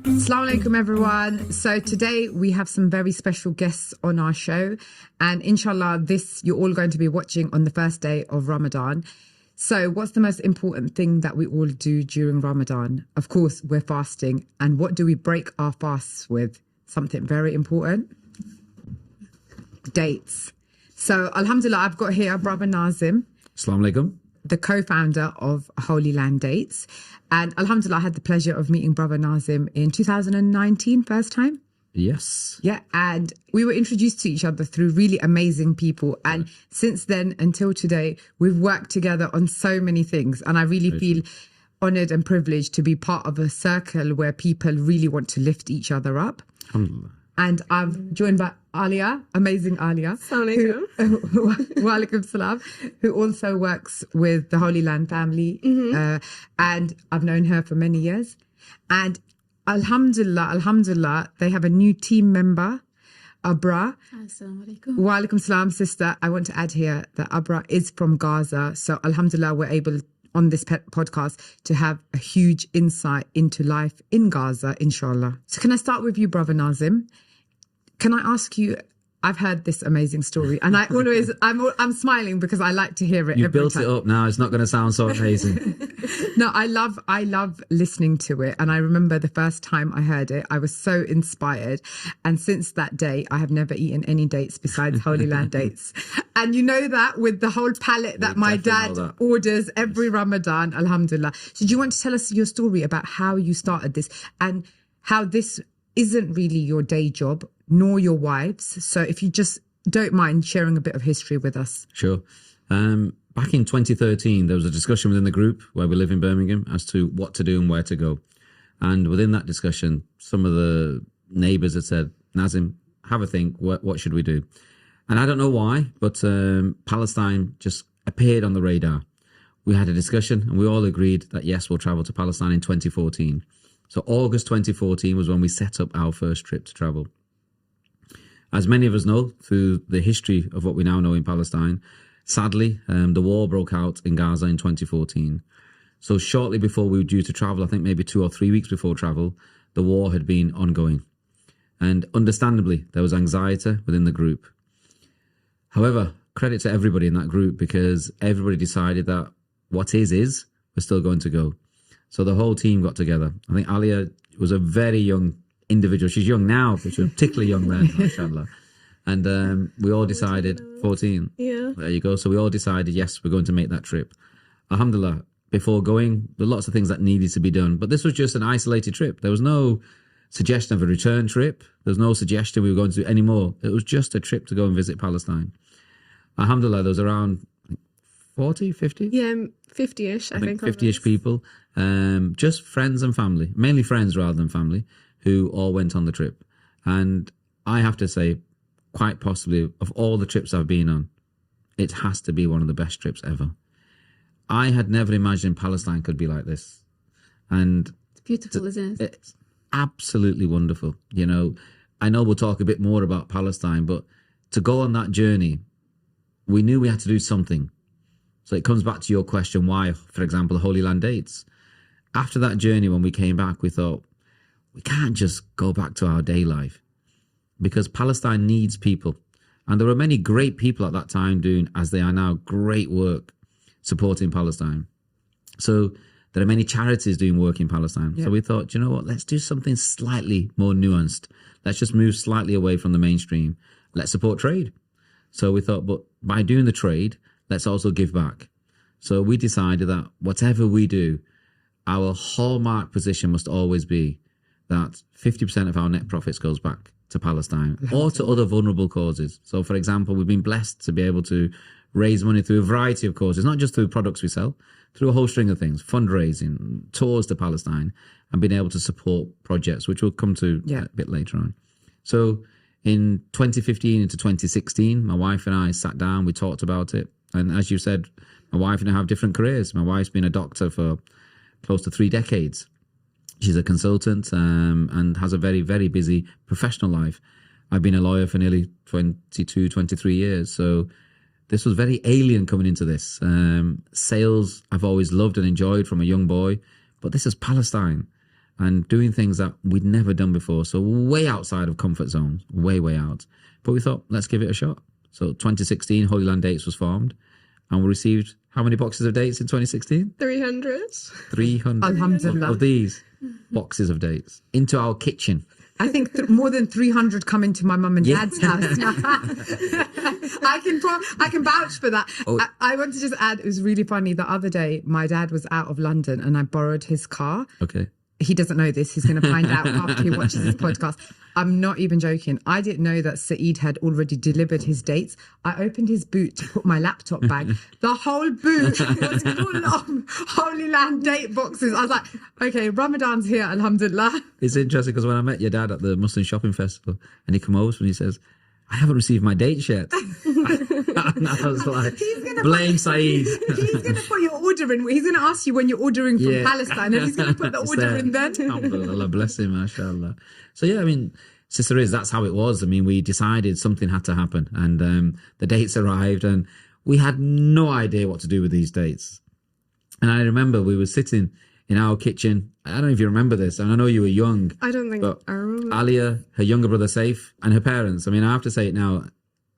Assalamu alaikum, everyone. So today we have some very special guests on our show, and inshallah this you're all going to be watching on the first day of Ramadan. So what's the most important thing that we all do during Ramadan? Of course, we're fasting. And what do we break our fasts with? Something very important. Dates. So alhamdulillah, I've got here Brother Nazim. Assalamu alaikum. The co-founder of Holy Land Dates. And alhamdulillah, I had the pleasure of meeting Brother Nazim in 2019, first time. Yes. Yeah, and we were introduced to each other through really amazing people. And since then until today, we've worked together on so many things. And I really feel honoured and privileged to be part of a circle where people really want to lift each other up. Alhamdulillah. And I'm joined by Alia, amazing Alia. Walaikum salam, who also works with the Holy Land family. And I've known her for many years. And Alhamdulillah, they have a new team member, Abra. Assalamu alaikum. Walaikum salam, sister. I want to add here that Abra is from Gaza. So Alhamdulillah, we're able on this podcast to have a huge insight into life in Gaza, inshallah. So can I start with you, Brother Nazim? Can I ask you, I've heard this amazing story and I'm smiling because I like to hear it. You built it up now. It's not going to sound so amazing. No, I love listening to it. And I remember the first time I heard it, I was so inspired. And since that day, I have never eaten any dates besides Holy Land Dates. And you know that with the whole palette that my dad orders every Ramadan, alhamdulillah. So do you want to tell us your story about how you started this and how this isn't really your day job, nor your wife's. So if you just don't mind sharing a bit of history with us. Sure. Back in 2013, there was a discussion within the group where we live in Birmingham as to what to do and where to go. And within that discussion, some of the neighbours had said, Nazim, have a think, what should we do? And I don't know why, but Palestine just appeared on the radar. We had a discussion and we all agreed that, yes, we'll travel to Palestine in 2014. So August 2014 was when we set up our first trip to travel. As many of us know, through the history of what we now know in Palestine, sadly, the war broke out in Gaza in 2014. So shortly before we were due to travel, I think maybe 2 or 3 weeks before travel, the war had been ongoing. And understandably, there was anxiety within the group. However, credit to everybody in that group because everybody decided that what is, we're still going to go. So the whole team got together. I think Alia was a very young individual. She's young now, but she was particularly young then, mashallah. And we all decided, 14. Yeah. There you go. So we all decided, yes, we're going to make that trip. Alhamdulillah, before going, there were lots of things that needed to be done. But this was just an isolated trip. There was no suggestion of a return trip. There was no suggestion we were going to do any more. It was just a trip to go and visit Palestine. Alhamdulillah, there was around 40, 50? Yeah, 50-ish, I think. 50-ish people. Just friends and family, mainly friends rather than family, who all went on the trip. And I have to say, quite possibly, of all the trips I've been on, it has to be one of the best trips ever. I had never imagined Palestine could be like this. And it's beautiful, isn't it? It's absolutely wonderful. You know, I know we'll talk a bit more about Palestine, but to go on that journey, we knew we had to do something. So it comes back to your question, why, for example, Holy Land Dates. After that journey, when we came back, we thought, we can't just go back to our day life because Palestine needs people. And there were many great people at that time doing, as they are now, great work supporting Palestine. So there are many charities doing work in Palestine. Yeah. So we thought, you know what, let's do something slightly more nuanced. Let's just move slightly away from the mainstream. Let's support trade. So we thought, but by doing the trade, let's also give back. So we decided that whatever we do, our hallmark position must always be that 50% of our net profits goes back to Palestine or to other vulnerable causes. So, for example, we've been blessed to be able to raise money through a variety of causes, not just through products we sell, through a whole string of things, fundraising, tours to Palestine, and being able to support projects, which we'll come to a bit later on. So in 2015 into 2016, my wife and I sat down, we talked about it. And as you said, my wife and I have different careers. My wife's been a doctor for close to 3 decades. She's a consultant and has a very, very busy professional life. I've been a lawyer for nearly 22, 23 years. So this was very alien coming into this. Sales I've always loved and enjoyed from a young boy. But this is Palestine and doing things that we'd never done before. So way outside of comfort zones, way out. But we thought, let's give it a shot. So 2016, Holy Land Dates was formed, and we received how many boxes of dates in 2016? 300. 300 Alhamdulillah. of these boxes of dates into our kitchen. I think more than 300 come into my mum and dad's house. I can vouch for that. Oh. I want to just add, it was really funny. The other day, my dad was out of London and I borrowed his car. Okay. He doesn't know this. He's going to find out after he watches this podcast. I'm not even joking. I didn't know that Saeed had already delivered his dates. I opened his boot to put my laptop bag. The whole boot was full of Holy Land date boxes. I was like, okay, Ramadan's here, alhamdulillah. It's interesting because when I met your dad at the Muslim Shopping Festival and he come over and he says, I haven't received my dates yet. And I was like, blame Saeed. He's going to put your order in. He's going to ask you when you're ordering from Palestine and he's going to put the order in then. Alhamdulillah, bless him, mashallah. So yeah, I mean, Sister Riz, that's how it was. I mean, we decided something had to happen and the dates arrived and we had no idea what to do with these dates. And I remember we were sitting in our kitchen. I don't know if you remember this, and I know you were young. I don't think but I remember. Alia, her younger brother Saif, and her parents. I mean, I have to say it now.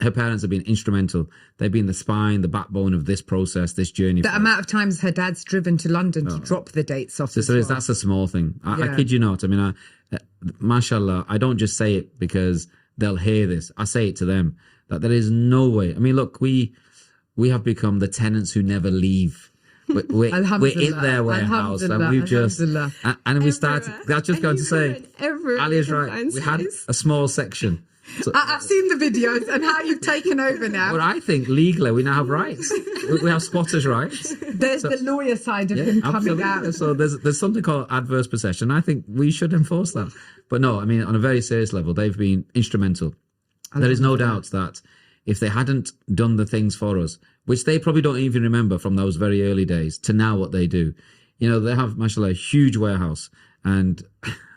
Her parents have been instrumental. They've been the spine, the backbone of this process, this journey. The amount of times her dad's driven to London to drop the dates off. So that's a small thing. I kid you not. I mean, mashallah, I don't just say it because they'll hear this. I say it to them that there is no way. I mean, look, we have become the tenants who never leave. We're in their warehouse and we've just and we started. That's just going to say, Ali's right. We had a small section. So, I've seen the videos and how you've taken over now. Well, I think legally we now have rights. We have squatters' rights. There's the lawyer side of him coming out. So there's something called adverse possession. I think we should enforce that. But no, I mean, on a very serious level, they've been instrumental. There is no doubt that if they hadn't done the things for us, which they probably don't even remember from those very early days to now what they do, you know, they have, mashallah, a huge warehouse and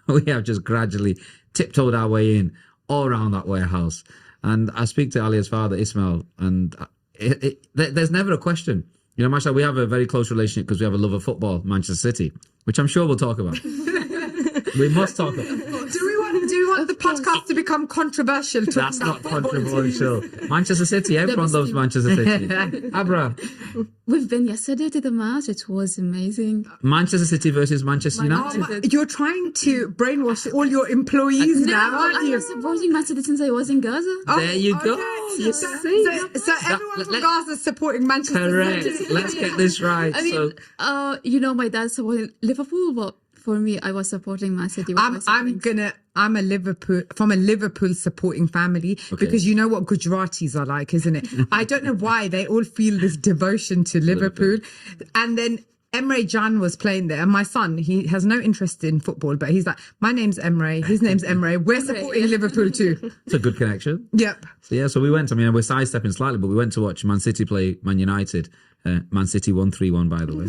we have just gradually tiptoed our way in all around that warehouse. And I speak to Alia's father, Ismail, and there's never a question. You know, mashallah, we have a very close relationship because we have a love of football, Manchester City, which I'm sure we'll talk about. We must talk about. Do you want the podcast to become controversial? That's not controversial. Manchester City, everyone loves Manchester City. Abra. We've been yesterday to the match. It was amazing. Manchester City versus Manchester United. You're trying to brainwash all your employees now, aren't you? I was supporting Man City since I was in Gaza. There you go. Okay. So everyone from Gaza is supporting Manchester Correct. City. Let's get this right. I mean, you know, my dad supported Liverpool, but for me, I was supporting Man City. I'm a Liverpool supporting family because you know what Gujaratis are like, isn't it? I don't know why they all feel this devotion to Liverpool. And then Emre Can was playing there, and my son, he has no interest in football, but he's like, my name's Emre, his name's Emre, we're supporting Liverpool too. It's a good connection. Yep. So we went, I mean, we're sidestepping slightly, but we went to watch Man City play Man United. Man City won 3-1, by the way.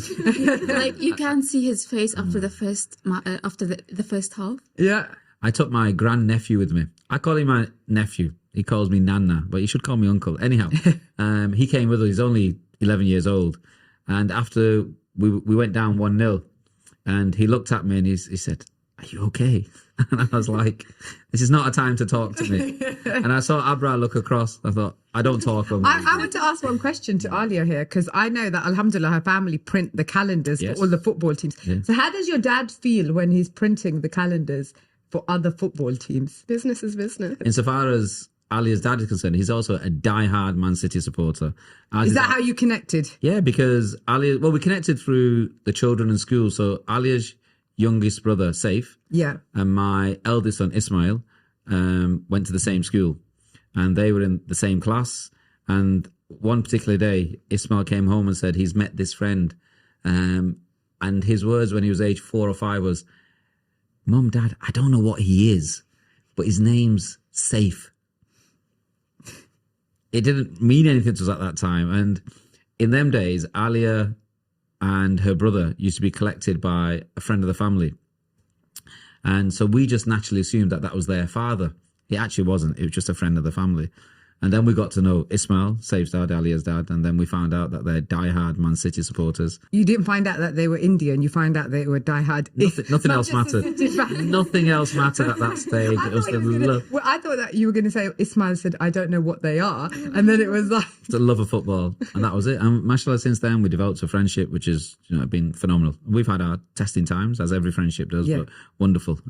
Like, you can't see his face after the first half. Yeah. I took my grandnephew with me. I call him my nephew. He calls me Nana, but you should call me uncle. Anyhow, he came with us. He's only 11 years old. And after we went down 1-0, and he looked at me and he said, "Are you okay?" And I was like, "This is not a time to talk to me." And I saw Abra look across. I thought, I don't talk. I want to ask one question to Alia here, because I know that, alhamdulillah, her family print the calendars for all the football teams. Yes. So how does your dad feel when he's printing the calendars for other football teams? Business is business. Insofar as Alia's dad is concerned, he's also a die-hard Man City supporter. Is that how you connected? Yeah, because we connected through the children in school. So Alia's youngest brother, Saif, and my eldest son, Ismail, went to the same school. And they were in the same class. And one particular day, Ismail came home and said he's met this friend. And his words when he was age 4 or 5 was, "Mum, Dad, I don't know what he is, but his name's Saif." It didn't mean anything to us at that time. And in them days, Alia and her brother used to be collected by a friend of the family. And so we just naturally assumed that was their father. It actually wasn't. It was just a friend of the family. And then we got to know Ismail, Saif's dad, Alia's dad, and then we found out that they're diehard Man City supporters. You didn't find out that they were Indian. You find out they were diehard. Nothing else mattered. Nothing else mattered at that stage. It was the love. Well, I thought that you were going to say, Ismail said, I don't know what they are. And then it was like... The love of football. And that was it. And mashallah, since then, we developed a friendship, which has been phenomenal. We've had our testing times, as every friendship does, but wonderful.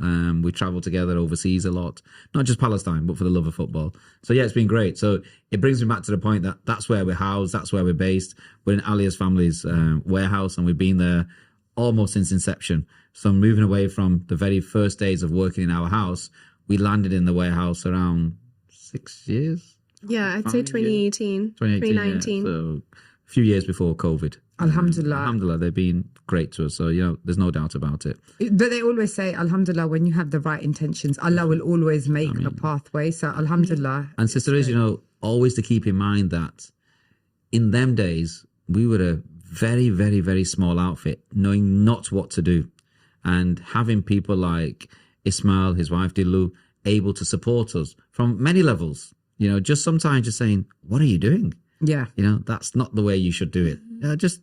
We travel together overseas a lot. Not just Palestine, but for the love of football. So yeah, it's been great. So it brings me back to the point that that's where we're housed, that's where we're based. We're in Alia's family's warehouse, and we've been there almost since inception. So moving away from the very first days of working in our house, we landed in the warehouse around 6 years. Yeah, I'd say 2018, 2019. Yeah. So a few years before COVID. Alhamdulillah. Alhamdulillah, they've been great to us. So, there's no doubt about it. But they always say, Alhamdulillah, when you have the right intentions, Allah will always make a pathway. So, Alhamdulillah. And Sister Riz, always to keep in mind that in them days, we were a very, very, very small outfit, knowing not what to do. And having people like Ismail, his wife Dilu, able to support us from many levels. Just sometimes just saying, what are you doing? Yeah. That's not the way you should do it.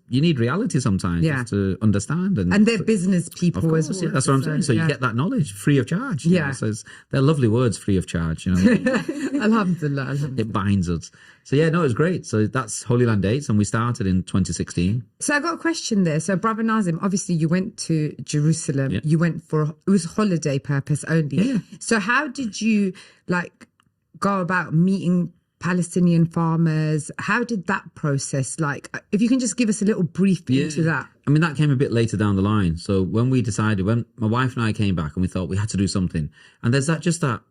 You need reality sometimes just to understand. And they're business people as well. Yeah, that's what I'm saying. So you get that knowledge free of charge. Yeah. So they're lovely words, free of charge. Alhamdulillah. It binds us. So yeah, no, it was great. So that's Holy Land Dates, and we started in 2016. So I got a question there. So Brother Nazim, obviously you went to Jerusalem. Yeah. You went it was holiday purpose only. Yeah. So how did you go about meeting Palestinian farmers? How did that process, if you can just give us a little brief into that. I mean, that came a bit later down the line. So when my wife and I came back, and we thought we had to do something, and there's that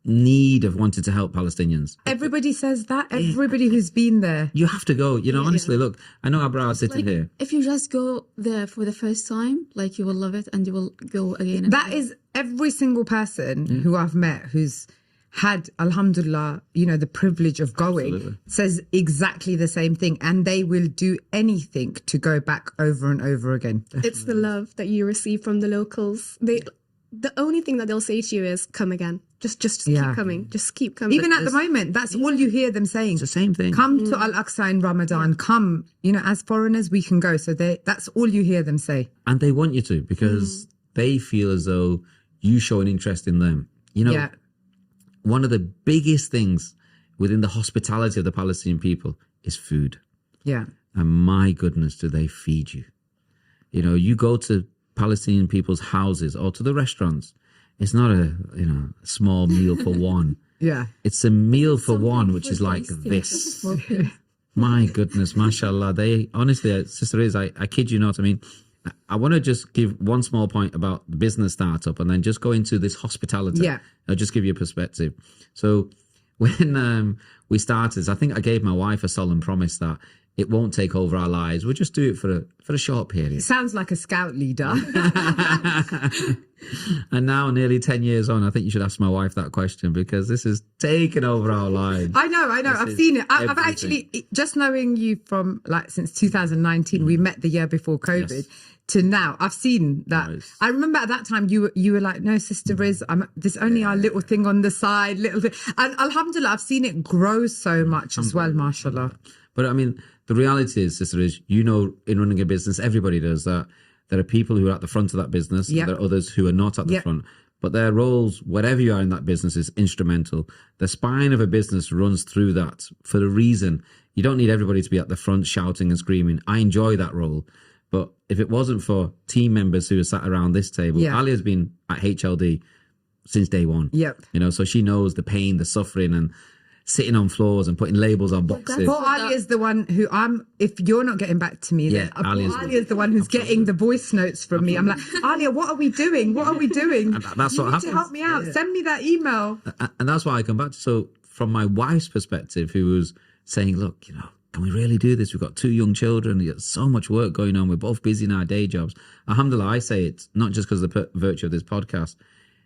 need of wanting to help Palestinians. Everybody says that. Everybody who's been there. You have to go. Honestly, look, I know Abra sitting here. If you just go there for the first time, you will love it, and you will go again. That is every single person who I've met who's had, alhamdulillah, the privilege of going, Absolutely. says exactly the same thing, and they will do anything to go back over and over again. It's the love that you receive from the locals. The only thing that they'll say to you is, come again. Just keep coming. Just keep coming. Even at the moment, that's all you hear them saying. It's the same thing. Come to Al-Aqsa in Ramadan. Come, as foreigners, we can go. So that's all you hear them say. And they want you to, because they feel as though you show an interest in them. One of the biggest things within the hospitality of the Palestinian people is food. Yeah. And my goodness, do they feed you? You go to Palestinian people's houses or to the restaurants. It's not a small meal for one. Yeah. It's a meal for one, which is like this. My goodness, mashallah. They honestly, Sister Riz, I kid you not. I mean, I want to just give one small point about the business startup, and then just go into this hospitality. Yeah. I'll just give you a perspective. So when we started, I think I gave my wife a solemn promise that it won't take over our lives. We'll just do it for a short period. Sounds like a scout leader. And now, nearly 10 years on, I think you should ask my wife that question, because this has taken over our lives. I know. I've seen it. I've actually, just knowing you from since 2019, we met the year before COVID. Yes. To now, I've seen that. Nice. I remember at that time you were like, no, Sister Riz, there's only our little thing on the side, little thing. And alhamdulillah, I've seen it grow so much as well, mashallah. But I mean, the reality is, Sister Riz, in running a business, everybody does that. There are people who are at the front of that business. Yep. There are others who are not at the front. But their roles, whatever you are in that business, is instrumental. The spine of a business runs through that for a reason. You don't need everybody to be at the front shouting and screaming. I enjoy that role. But if it wasn't for team members who are sat around this table, Ali has been at HLD since day one. Yep. So she knows the pain, the suffering, and sitting on floors and putting labels on boxes. Poor Ali is the one who if you're not getting back to me, then Ali is the one who's getting the voice notes from me. I'm like, Alia, what are we doing? What are we doing? And that's what happens. To help me out. Send me that email. And that's why I come back to. So from my wife's perspective, who was saying, look, can we really do this? We've got 2 young children. We've got so much work going on. We're both busy in our day jobs. Alhamdulillah, I say it, not just because of the virtue of this podcast.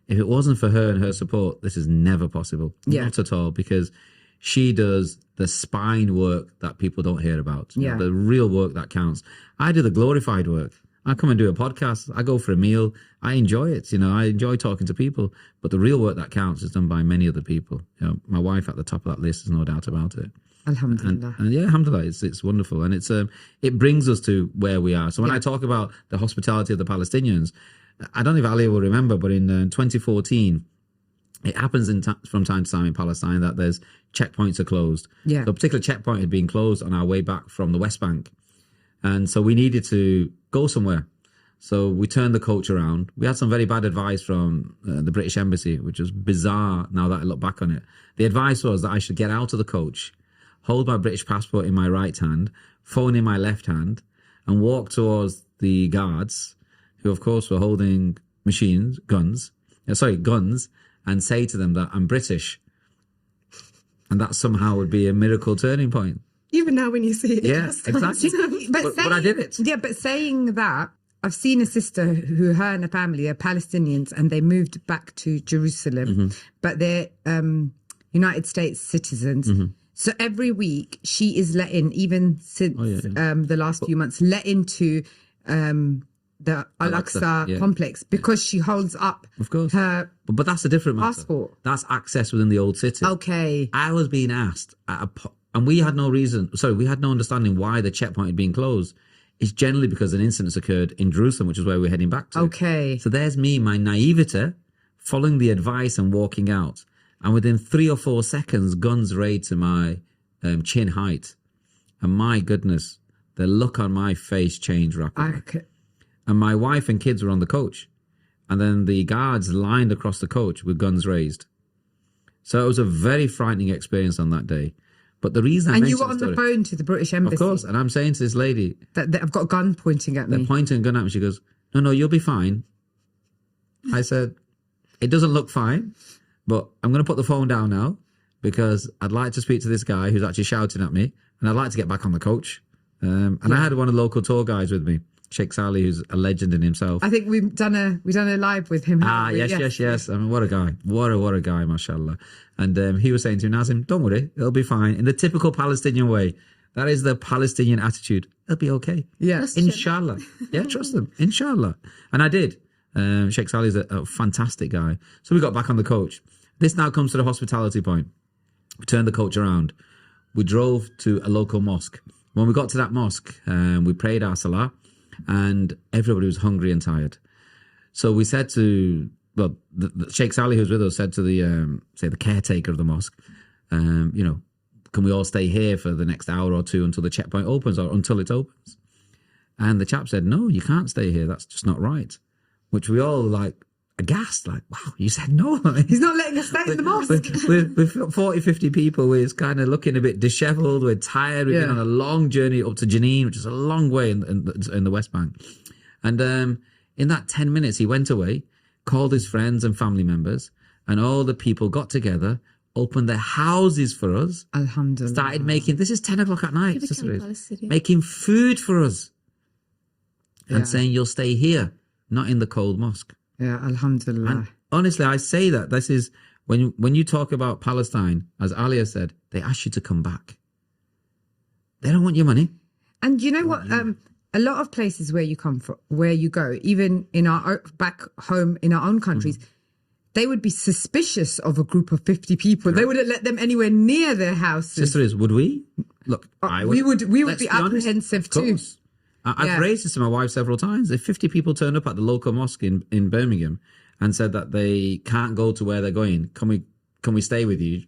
If it wasn't for her and her support, this is never possible. Yeah. Not at all, because she does the spine work that people don't hear about. The real work that counts. I do the glorified work. I come and do a podcast. I go for a meal. I enjoy it. I enjoy talking to people. But the real work that counts is done by many other people. My wife at the top of that list, there's no doubt about it. Alhamdulillah. And yeah, alhamdulillah, it's wonderful. And it brings us to where we are. So when I talk about the hospitality of the Palestinians, I don't know if Ali will remember, but in 2014, it happens from time to time in Palestine that there's checkpoints are closed. Yeah. So a particular checkpoint had been closed on our way back from the West Bank. And so we needed to go somewhere. So we turned the coach around. We had some very bad advice from the British Embassy, which was bizarre now that I look back on it. The advice was that I should get out of the coach, hold my British passport in my right hand, phone in my left hand, and walk towards the guards, who of course were holding guns, and say to them that I'm British. And that somehow would be a miracle turning point. Even now when you see it. Yeah, exactly. But I did it. Yeah, but saying that, I've seen a sister who, her and her family are Palestinians, and they moved back to Jerusalem, but they're United States citizens. So every week she is let in, even since the last few months, let into the Al-Aqsa complex because she holds up of course. her but that's a different matter. passport. That's access within the old city. Okay. I was being asked and we had no understanding why the checkpoint had been closed. It's generally because an incident occurred in Jerusalem, which is where we're heading back to. Okay. So there's me, my naivete, following the advice and walking out. And within 3 or 4 seconds, guns raid to my chin height. And my goodness, the look on my face changed rapidly. And my wife and kids were on the coach. And then the guards lined across the coach with guns raised. So it was a very frightening experience on that day. But the reason I mentioned you were on the phone to the British Embassy. Of course. And I'm saying to this lady that I've got a gun pointing at me. They're pointing a gun at me. She goes, no, you'll be fine. I said, it doesn't look fine, but I'm going to put the phone down now because I'd like to speak to this guy who's actually shouting at me, and I'd like to get back on the coach. I had one of the local tour guys with me, Sheikh Salih, who's a legend in himself. I think we've done a live with him. Yes. I mean, what a guy. What a guy, mashallah. And he was saying to me, Nazim, don't worry, it'll be fine. In the typical Palestinian way. That is the Palestinian attitude. It'll be okay. Yeah. Inshallah. Yeah, trust them. Inshallah. And I did. Sheikh Salih is a fantastic guy. So we got back on the coach. This now comes to the hospitality point. We turned the coach around. We drove to a local mosque. When we got to that mosque, we prayed our salah, and everybody was hungry and tired. So we said to, the Sheikh Salih who was with us said to the caretaker of the mosque, can we all stay here for the next hour or two until the checkpoint opens or until it opens? And the chap said, no, you can't stay here. That's just not right. Which we all aghast, wow, you said no. He's not letting us stay in the mosque. We've 40, 50 people. We're kind of looking a bit dishevelled. We're tired. We've been on a long journey up to Jenin, which is a long way in the West Bank. And in that 10 minutes, he went away, called his friends and family members, and all the people got together, opened their houses for us. Alhamdulillah. Started making, this is 10 o'clock at night, making food for us. And saying, you'll stay here, not in the cold mosque. Yeah, alhamdulillah. And honestly, I say that this is when you talk about Palestine, as Alia said, they ask you to come back. They don't want your money. And you know what? A lot of places where you come from, where you go, even in our back home in our own countries, they would be suspicious of a group of 50 people. They wouldn't let them anywhere near their houses. Sister is, would we? Look, I would. We would be apprehensive too. I've raised this to my wife several times. If 50 people turned up at the local mosque in Birmingham and said that they can't go to where they're going, can we stay with you?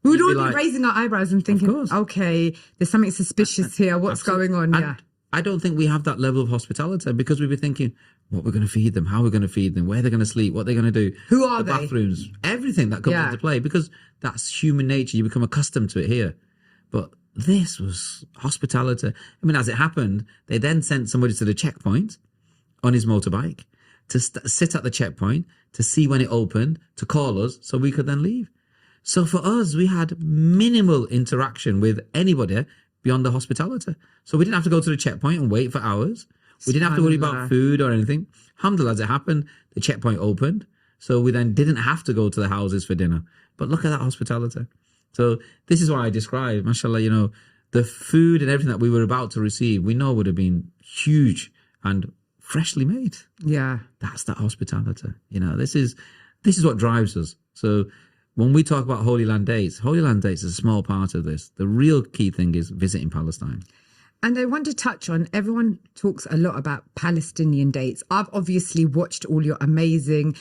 We would all be raising our eyebrows and thinking, okay, there's something suspicious here. What's going on? And I don't think we have that level of hospitality because we'd be thinking, what we're going to feed them, how we're going to feed them, where they're going to sleep, what they're going to do. Who are the they? Bathrooms, everything that comes into play because that's human nature. You become accustomed to it here. But this was hospitality. I mean, as it happened, they then sent somebody to the checkpoint on his motorbike to sit at the checkpoint to see when it opened, to call us so we could then leave. So for us, we had minimal interaction with anybody beyond the hospitality. So we didn't have to go to the checkpoint and wait for hours. We didn't have to worry about food or anything. Alhamdulillah, as it happened, the checkpoint opened. So we then didn't have to go to the houses for dinner. But look at that hospitality. So this is what I describe, mashallah, the food and everything that we were about to receive, we know would have been huge and freshly made. Yeah. That's that hospitality. You know, this is what drives us. So when we talk about Holy Land Dates is a small part of this. The real key thing is visiting Palestine. And I want to touch on, everyone talks a lot about Palestinian dates. I've obviously watched all your amazing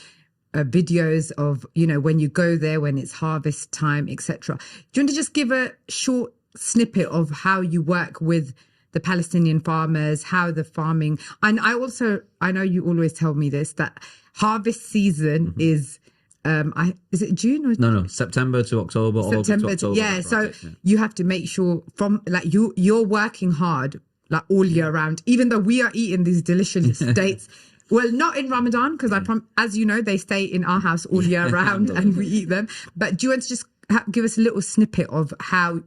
videos of, you know, when you go there, when it's harvest time, etc. Do you want to just give a short snippet of how you work with the Palestinian farmers, how the farming, and I know you always tell me this, that harvest season is, is it June or No, September to October. September August to October. yeah. So you have to make sure from like you're working hard like all year round, even though we are eating these delicious dates. Well, not in Ramadan, because as you know, they stay in our house all year round and we eat them. But do you want to just give us a little snippet of how,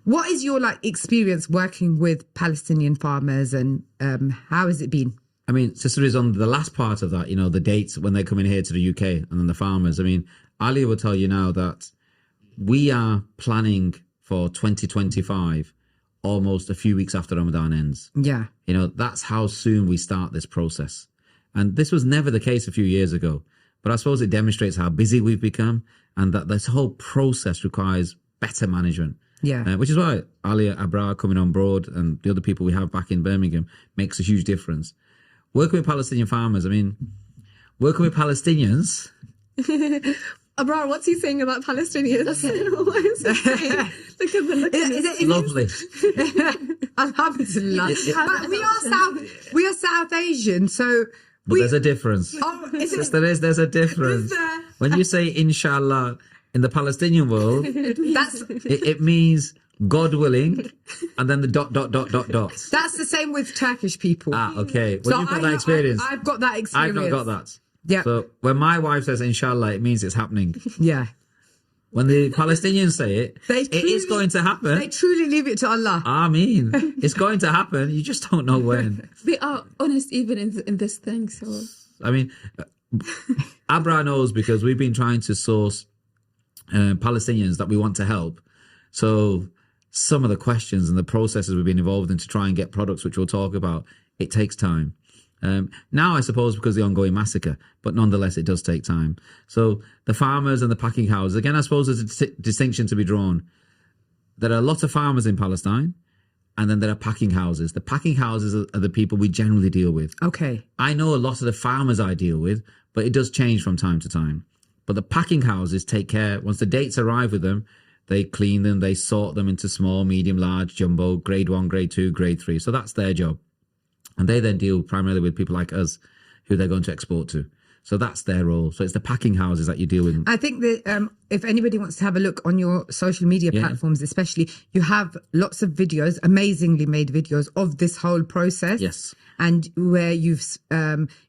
what is your like experience working with Palestinian farmers, and how has it been? I mean, Sister is on the last part of that, you know, the dates when they come in here to the UK and then the farmers. I mean, Ali will tell you now that we are planning for 2025 almost a few weeks after Ramadan ends. Yeah. You know, that's how soon we start this process. And this was never the case a few years ago. But I suppose it demonstrates how busy we've become and that this whole process requires better management. Yeah. Which is why Ali Abrar coming on board and the other people we have back in Birmingham makes a huge difference. Working with Palestinian farmers, I mean, working with Palestinians. Abrar, what's he saying about Palestinians? What is he saying? Look at the look. It's lovely. Alhamdulillah. But we are South Asian, so. But there's a difference. Oh, there's a difference. When you say inshallah in the Palestinian world, it means God willing, and then the ... That's the same with Turkish people. Okay. Well, you've got that experience. I've got that experience. I've not got that. Yeah. So when my wife says inshallah, it means it's happening. Yeah. When the Palestinians say it, it is going to happen. They truly leave it to Allah. Ameen. It's going to happen. You just don't know when. They are honest even in this thing. So I mean, Abra knows because we've been trying to source Palestinians that we want to help. So some of the questions and the processes we've been involved in to try and get products, which we'll talk about, it takes time. Now, I suppose, because of the ongoing massacre, but nonetheless, it does take time. So the farmers and the packing houses, again, I suppose there's a distinction to be drawn. There are a lot of farmers in Palestine, and then there are packing houses. The packing houses are the people we generally deal with. Okay. I know a lot of the farmers I deal with, but it does change from time to time. But the packing houses take care. Once the dates arrive with them, they clean them, they sort them into small, medium, large, jumbo, grade 1, grade 2, grade 3. So that's their job. And they then deal primarily with people like us who they're going to export to. So that's their role. So it's the packing houses that you deal with. I think that if anybody wants to have a look on your social media platforms, especially, you have lots of videos, amazingly made videos of this whole process. Yes. And where you've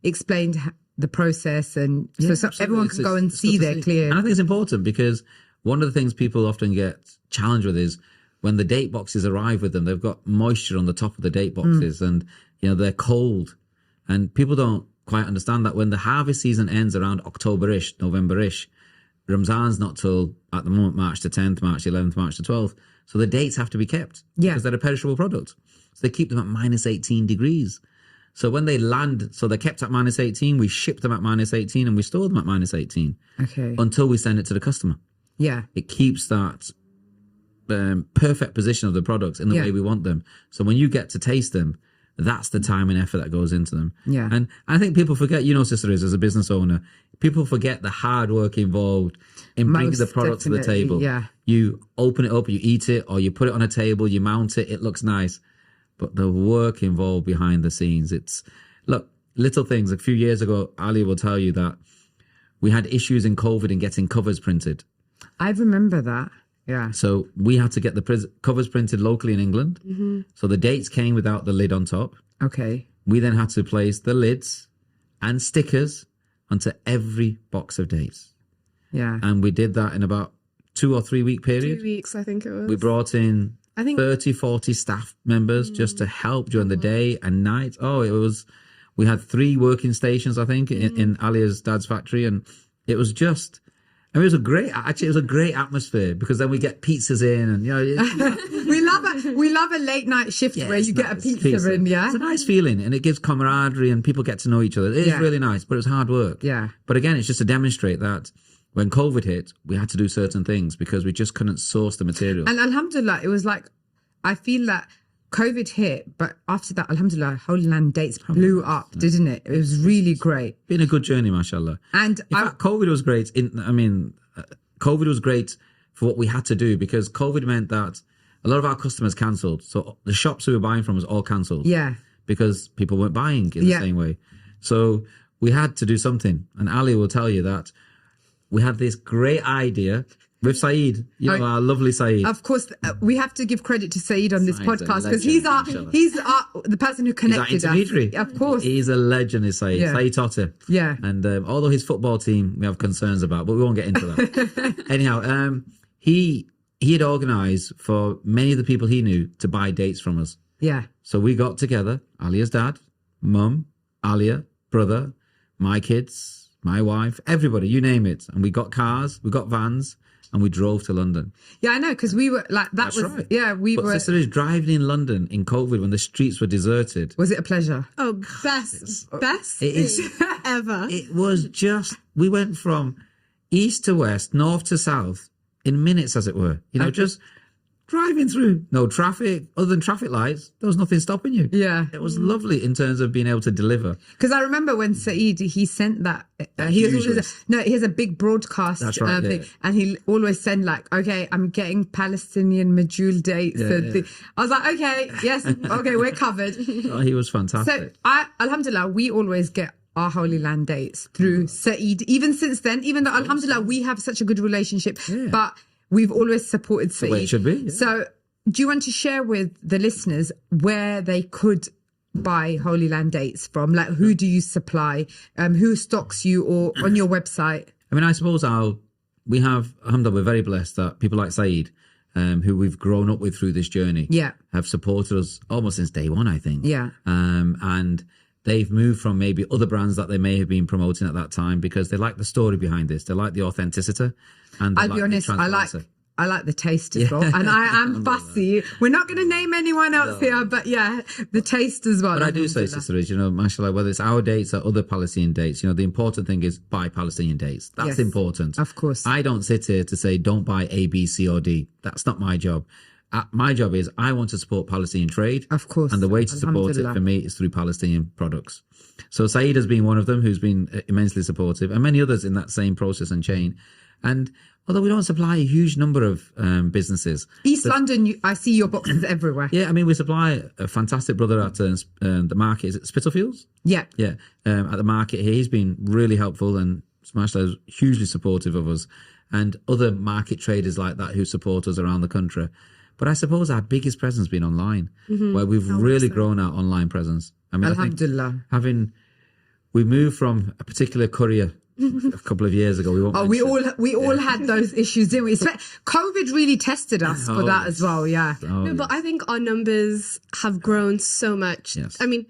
explained the process, and so everyone can go and see there clear. And I think it's important because one of the things people often get challenged with is when the date boxes arrive with them, they've got moisture on the top of the date boxes and, you know, they're cold. And people don't quite understand that when the harvest season ends around October-ish, November-ish, Ramzan's not till, at the moment, March the 10th, March the 11th, March the 12th. So the dates have to be kept because they're a perishable product. So they keep them at minus 18 degrees. So when they land, so they're kept at minus 18, we ship them at minus 18 and we store them at minus 18 until we send it to the customer. Yeah. It keeps that perfect position of the products in the way we want them. So when you get to taste them, that's the time and effort that goes into them. Yeah. And I think people forget, you know, Sister Is, as a business owner, people forget the hard work involved in bringing the product to the table. Yeah. You open it up, you eat it, or you put it on a table, you mount it, it looks nice. But the work involved behind the scenes, it's, look, little things. A few years ago, Ali will tell you that we had issues in COVID in getting covers printed. I remember that. Yeah. So we had to get the covers printed locally in England. Mm-hmm. So the dates came without the lid on top. Okay. We then had to place the lids and stickers onto every box of dates. Yeah. And we did that in about 2 or 3 week period. 2 weeks, I think it was. We brought in 30, 40 staff members just to help during the day and night. We had 3 working stations, I think, in Alia's dad's factory. And it was just I mean, it was a great atmosphere because then we get pizzas in and, we love a late night shift where you get a pizza in, yeah? It's a nice feeling and it gives camaraderie and people get to know each other. It is really nice, but it's hard work. Yeah. But again, it's just to demonstrate that when COVID hit, we had to do certain things because we just couldn't source the material. And alhamdulillah, it was like, I feel that COVID hit, but after that, alhamdulillah, Holy Land Dates blew up, didn't it? It was really great. Been a good journey, mashallah. And in fact, COVID was great. COVID was great for what we had to do because COVID meant that a lot of our customers cancelled. So the shops we were buying from was all cancelled. Yeah. Because people weren't buying in the same way. So we had to do something. And Ali will tell you that we had this great idea with Saeed, our lovely Saeed. Of course, we have to give credit to Saeed on this podcast because he's the person who connected He's our intermediary. us. Of course. He's a legend, is Saeed. Yeah. Saeed Totter. Yeah. And although his football team we have concerns about, but we won't get into that. Anyhow, he had organised for many of the people he knew to buy dates from us. Yeah. So we got together, Alia's dad, mum, Alia, brother, my kids, my wife, everybody, you name it. And we got cars, we got vans, and we drove to London. Yeah, I know, because we were like, That's right. Yeah, But sister is driving in London in COVID when the streets were deserted. Was it a pleasure? Oh, best It is ever. It was just, we went from east to west, north to south in minutes, as it were. Just driving through. No traffic, other than traffic lights. There was nothing stopping you. Yeah. It was lovely in terms of being able to deliver. Because I remember when Saeed, he sent that, he has a big broadcast That's right, thing, and he always send like, okay, I'm getting Palestinian Majul dates. I was like, okay, yes, okay, we're covered. Oh, he was fantastic. So alhamdulillah, we always get our Holy Land dates through Saeed. Even since then, even though alhamdulillah, we have such a good relationship, but we've always supported Saeed. The way it should be. Yeah. So do you want to share with the listeners where they could buy Holy Land dates from? Like, who do you supply? Who stocks you, or on your website? I mean, I suppose we have, alhamdulillah, we're very blessed that people like Saeed, who we've grown up with through this journey, have supported us almost since day one, I think. Yeah. And they've moved from maybe other brands that they may have been promoting at that time because they like the story behind this. They like the authenticity. And I'll be honest, I like the taste as well. And I am fussy. We're not going to name anyone else here, but the taste as well. But I do say, sister, is, mashallah, whether it's our dates or other Palestinian dates, the important thing is buy Palestinian dates. That's important. Of course. I don't sit here to say don't buy A, B, C or D. That's not my job. My job is I want to support Palestinian trade. Of course. And the way to support it for me is through Palestinian products. So Saeed has been one of them who's been immensely supportive, and many others in that same process and chain. And although we don't supply a huge number of businesses. London, I see your boxes everywhere. Yeah, I mean, we supply a fantastic brother at the market. Is it Spitalfields? Yeah. Yeah. At the market here, he's been really helpful and Smashla is hugely supportive of us, and other market traders like that who support us around the country. But I suppose our biggest presence has been online, where we've really grown our online presence. I mean, alhamdulillah. We moved from a particular courier a couple of years ago. We all had those issues, didn't we? COVID really tested us for that as well. Yeah. But I think our numbers have grown so much. Yes. I mean,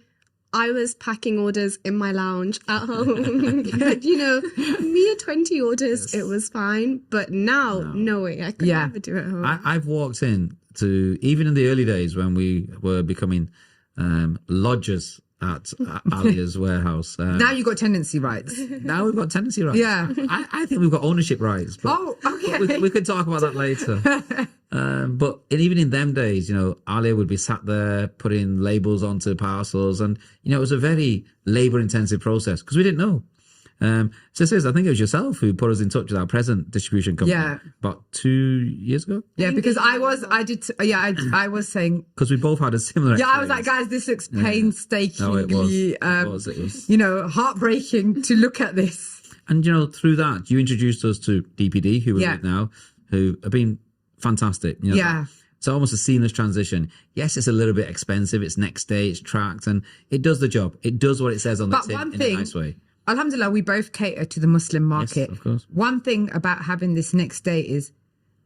I was packing orders in my lounge at home. But, mere 20 orders, it was fine. But now, no way, I could never do it at home. I've walked in to, even in the early days when we were becoming lodgers at Alia's warehouse. Now you've got tenancy rights. Now we've got tenancy rights. Yeah. I think we've got ownership rights. But, okay. We could talk about that later. But even in them days, Alia would be sat there putting labels onto parcels, and it was a very labour-intensive process because we didn't know. So I think it was yourself who put us in touch with our present distribution company about 2 years ago. Yeah, because I was saying, because we both had a similar experience. I was like, guys, this looks painstakingly, it was. heartbreaking to look at this. And through that, you introduced us to DPD, who we're with now, who have been fantastic. It's almost a seamless transition. Yes, it's a little bit expensive. It's next day, it's tracked, and it does the job. It does what it says on the tin in a nice way. Alhamdulillah, we both cater to the Muslim market. Yes, of course. One thing about having this next day is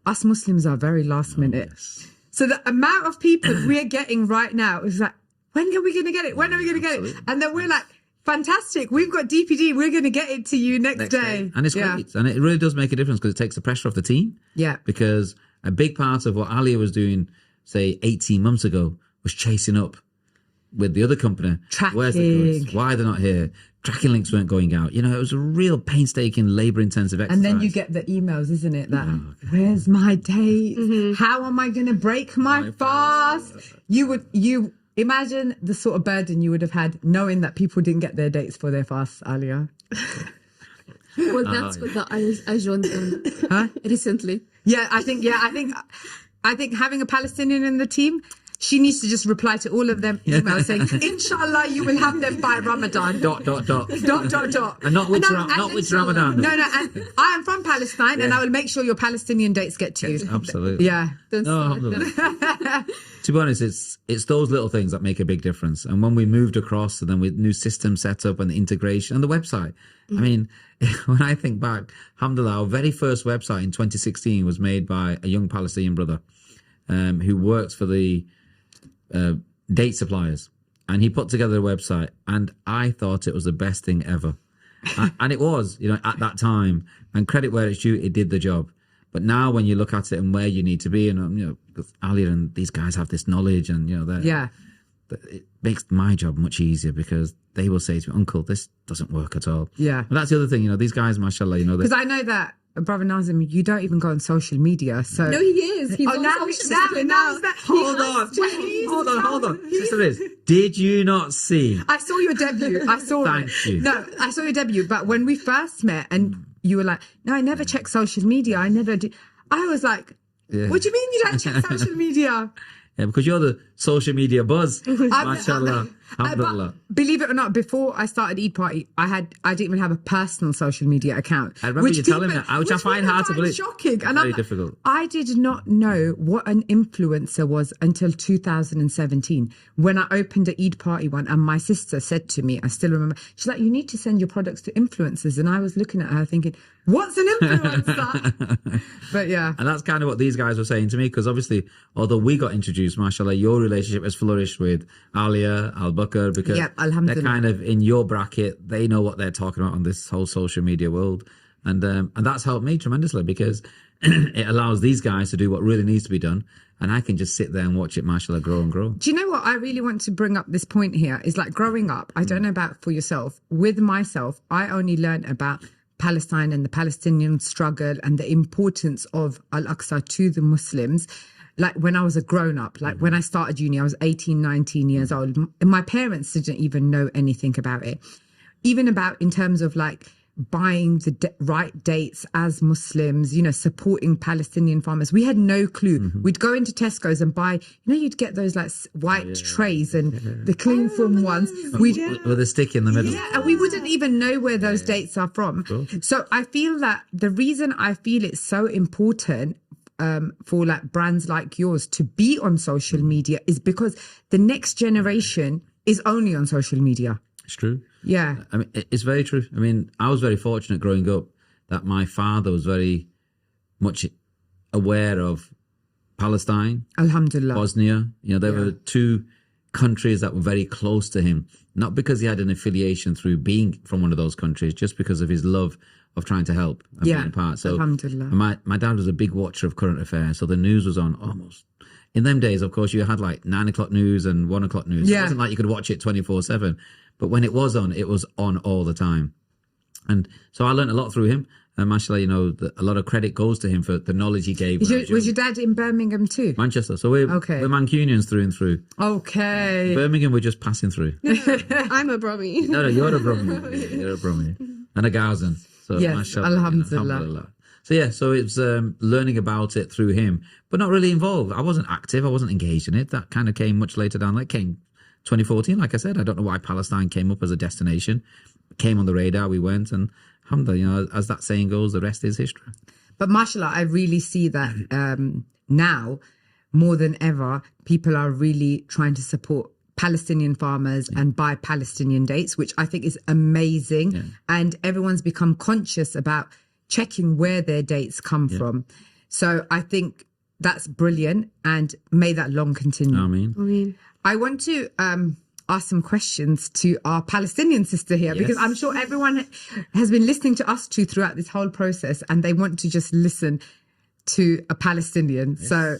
us Muslims are very last minute. Yes. So the amount of people we're getting right now is like, when are we going to get it? When are we going to get it? And then we're like, fantastic. We've got DPD. We're going to get it to you next day. And it's great. And it really does make a difference because it takes the pressure off the team. Yeah. Because a big part of what Alia was doing, say, 18 months ago, was chasing up with the other company. Where's the goods? Why they're not here? Tracking links weren't going out. You know, it was a real painstaking, labour-intensive exercise. And then you get the emails, isn't it? That, where's my date? How am I going to break my fast? You imagine the sort of burden you would have had knowing that people didn't get their dates for their fasts, Alia. Well, that's what I joined them recently. Yeah, I think having a Palestinian in the team, she needs to just reply to all of them emails saying, "Inshallah, you will have them by Ramadan." ... And not which Ramadan. No, and I am from Palestine, and I will make sure your Palestinian dates get to you. Absolutely. Yeah. To be honest, it's those little things that make a big difference. And when we moved across, and then with new systems set up and the integration and the website, I mean, when I think back, alhamdulillah, our very first website in 2016 was made by a young Palestinian brother who works for the date suppliers, and he put together a website, and I thought it was the best thing ever. And it was, you know, at that time, and credit where it's due, it did the job. But now when you look at it and where you need to be, and you know, Alia and these guys have this knowledge, and you know, it makes my job much easier because they will say to me, "Uncle, this doesn't work at all." Yeah. And that's the other thing, you know, these guys, mashallah, you know, because I know that, Brother Nazim, you don't even go on social media. So No, he is. He's on social media now. Hold on. Sister Liz, did you not see? I saw your debut. I saw Thank you. No, I saw your debut. But when we first met and you were like, "No, I never check social media. I never do." I was like, "What do you mean you don't check social media?" Yeah, because you're the social media buzz. Mashallah. Alhamdulillah. Believe it or not, before I started Eidparty, I didn't even have a personal social media account. I remember you telling me that, which I find hard to believe. Shocking. And very difficult. I did not know what an influencer was until 2017 when I opened an Eidparty one, and my sister said to me, I still remember, she's like, "You need to send your products to influencers." And I was looking at her thinking, what's an influencer? But yeah. And that's kind of what these guys were saying to me, because obviously, although we got introduced, mashallah, your relationship has flourished with Alia, Al-Bakr, because they're kind of in your bracket. They know what they're talking about on this whole social media world. And that's helped me tremendously, because it allows these guys to do what really needs to be done. And I can just sit there and watch it, mashallah, grow and grow. Do you know what? I really want to bring up this point here is like growing up, I don't know about for yourself, with myself, I only learned about Palestine and the Palestinian struggle and the importance of Al-Aqsa to the Muslims. Like when I was a grown up, like when I started uni, I was 18, 19 years old. And my parents didn't even know anything about it. Even about in terms of like buying the right dates as Muslims, you know, supporting Palestinian farmers. We had no clue. We'd go into Tesco's and buy, you know, you'd get those like white trays and the cling film ones. With a stick in the middle. Yeah, and we wouldn't even know where those dates are from. So I feel that the reason I feel it's so important for like brands like yours to be on social media is because the next generation is only on social media. It's true. Yeah. I mean, it's very true. I mean, I was very fortunate growing up that my father was very much aware of Palestine, Alhamdulillah, Bosnia. You know, there were two countries that were very close to him, not because he had an affiliation through being from one of those countries, just because of his love of trying to help and being part. So Alhamdulillah. My dad was a big watcher of current affairs, so the news was on almost. In them days, of course, you had like 9 o'clock news and 1 o'clock news. It wasn't like you could watch it 24/7. But when it was on all the time. And so I learned a lot through him. And mashallah, you know, a lot of credit goes to him for the knowledge he gave. Was your dad in Birmingham too? Manchester. So we're Mancunians through and through. Okay. Birmingham, we're just passing through. I'm a Brummie. No, you're a Brummie. You're a Brummie. And a Gazan. So yes, mashallah, alhamdulillah. Alhamdulillah. So yeah, so it's learning about it through him, but not really involved. I wasn't active. I wasn't engaged in it. That kind of came much later down. That came 2014, like I said. I don't know why Palestine came up as a destination. Came on the radar, we went, and alhamdulillah, you know, as that saying goes, the rest is history. But mashallah, I really see that now, more than ever, people are really trying to support Palestinian farmers and buy Palestinian dates, which I think is amazing. Yeah. And everyone's become conscious about checking where their dates come from. So I think that's brilliant, and may that long continue. Ameen. I want to ask some questions to our Palestinian sister here, because Yes. I'm sure everyone has been listening to us two throughout this whole process and they want to just listen to a Palestinian. So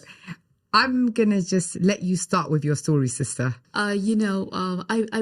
I'm going to just let you start with your story, sister. I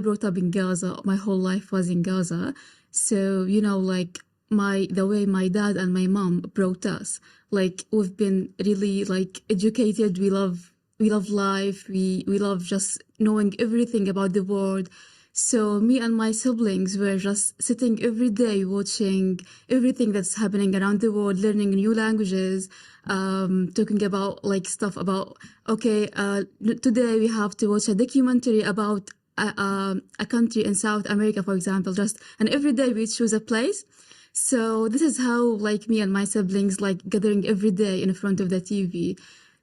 brought up in Gaza. My whole life was in Gaza. So, like the way my dad and my mom brought us, like we've been really like educated. We love life. We love just knowing everything about the world. So me and my siblings were just sitting every day watching everything that's happening around the world, learning new languages, talking about like stuff about, today we have to watch a documentary about a country in South America, for example, and every day we choose a place. So this is how like me and my siblings like gathering every day in front of the TV.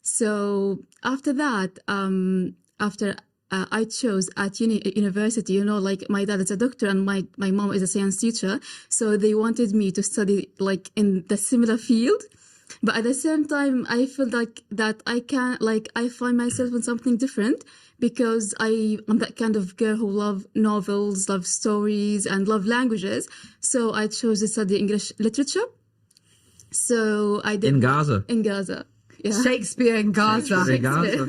So after that, I chose at university, like my dad is a doctor and my mom is a science teacher. So they wanted me to study like in the similar field. But at the same time, I feel like that I find myself in something different because I'm that kind of girl who love novels, love stories and love languages. So I chose to study English literature. So I did. In Gaza? In Gaza. Yeah. Shakespeare in Gaza. In Gaza.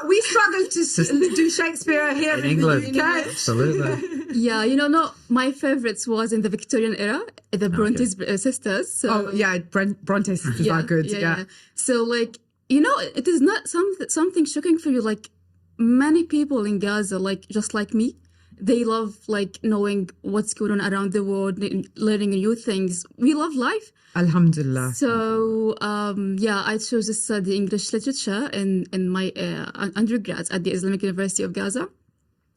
We struggle to do Shakespeare here in England. the UK. Absolutely. Yeah, no, my favorites was in the Victorian era, the Bronte sisters. So, Oh yeah, Bronte sisters are good. Yeah. So like, it is not something shocking for you. Like many people in Gaza, like just like me, they love like knowing what's going on around the world, learning new things. We love life. Alhamdulillah. So I chose to study English literature in my undergrad at the Islamic University of Gaza,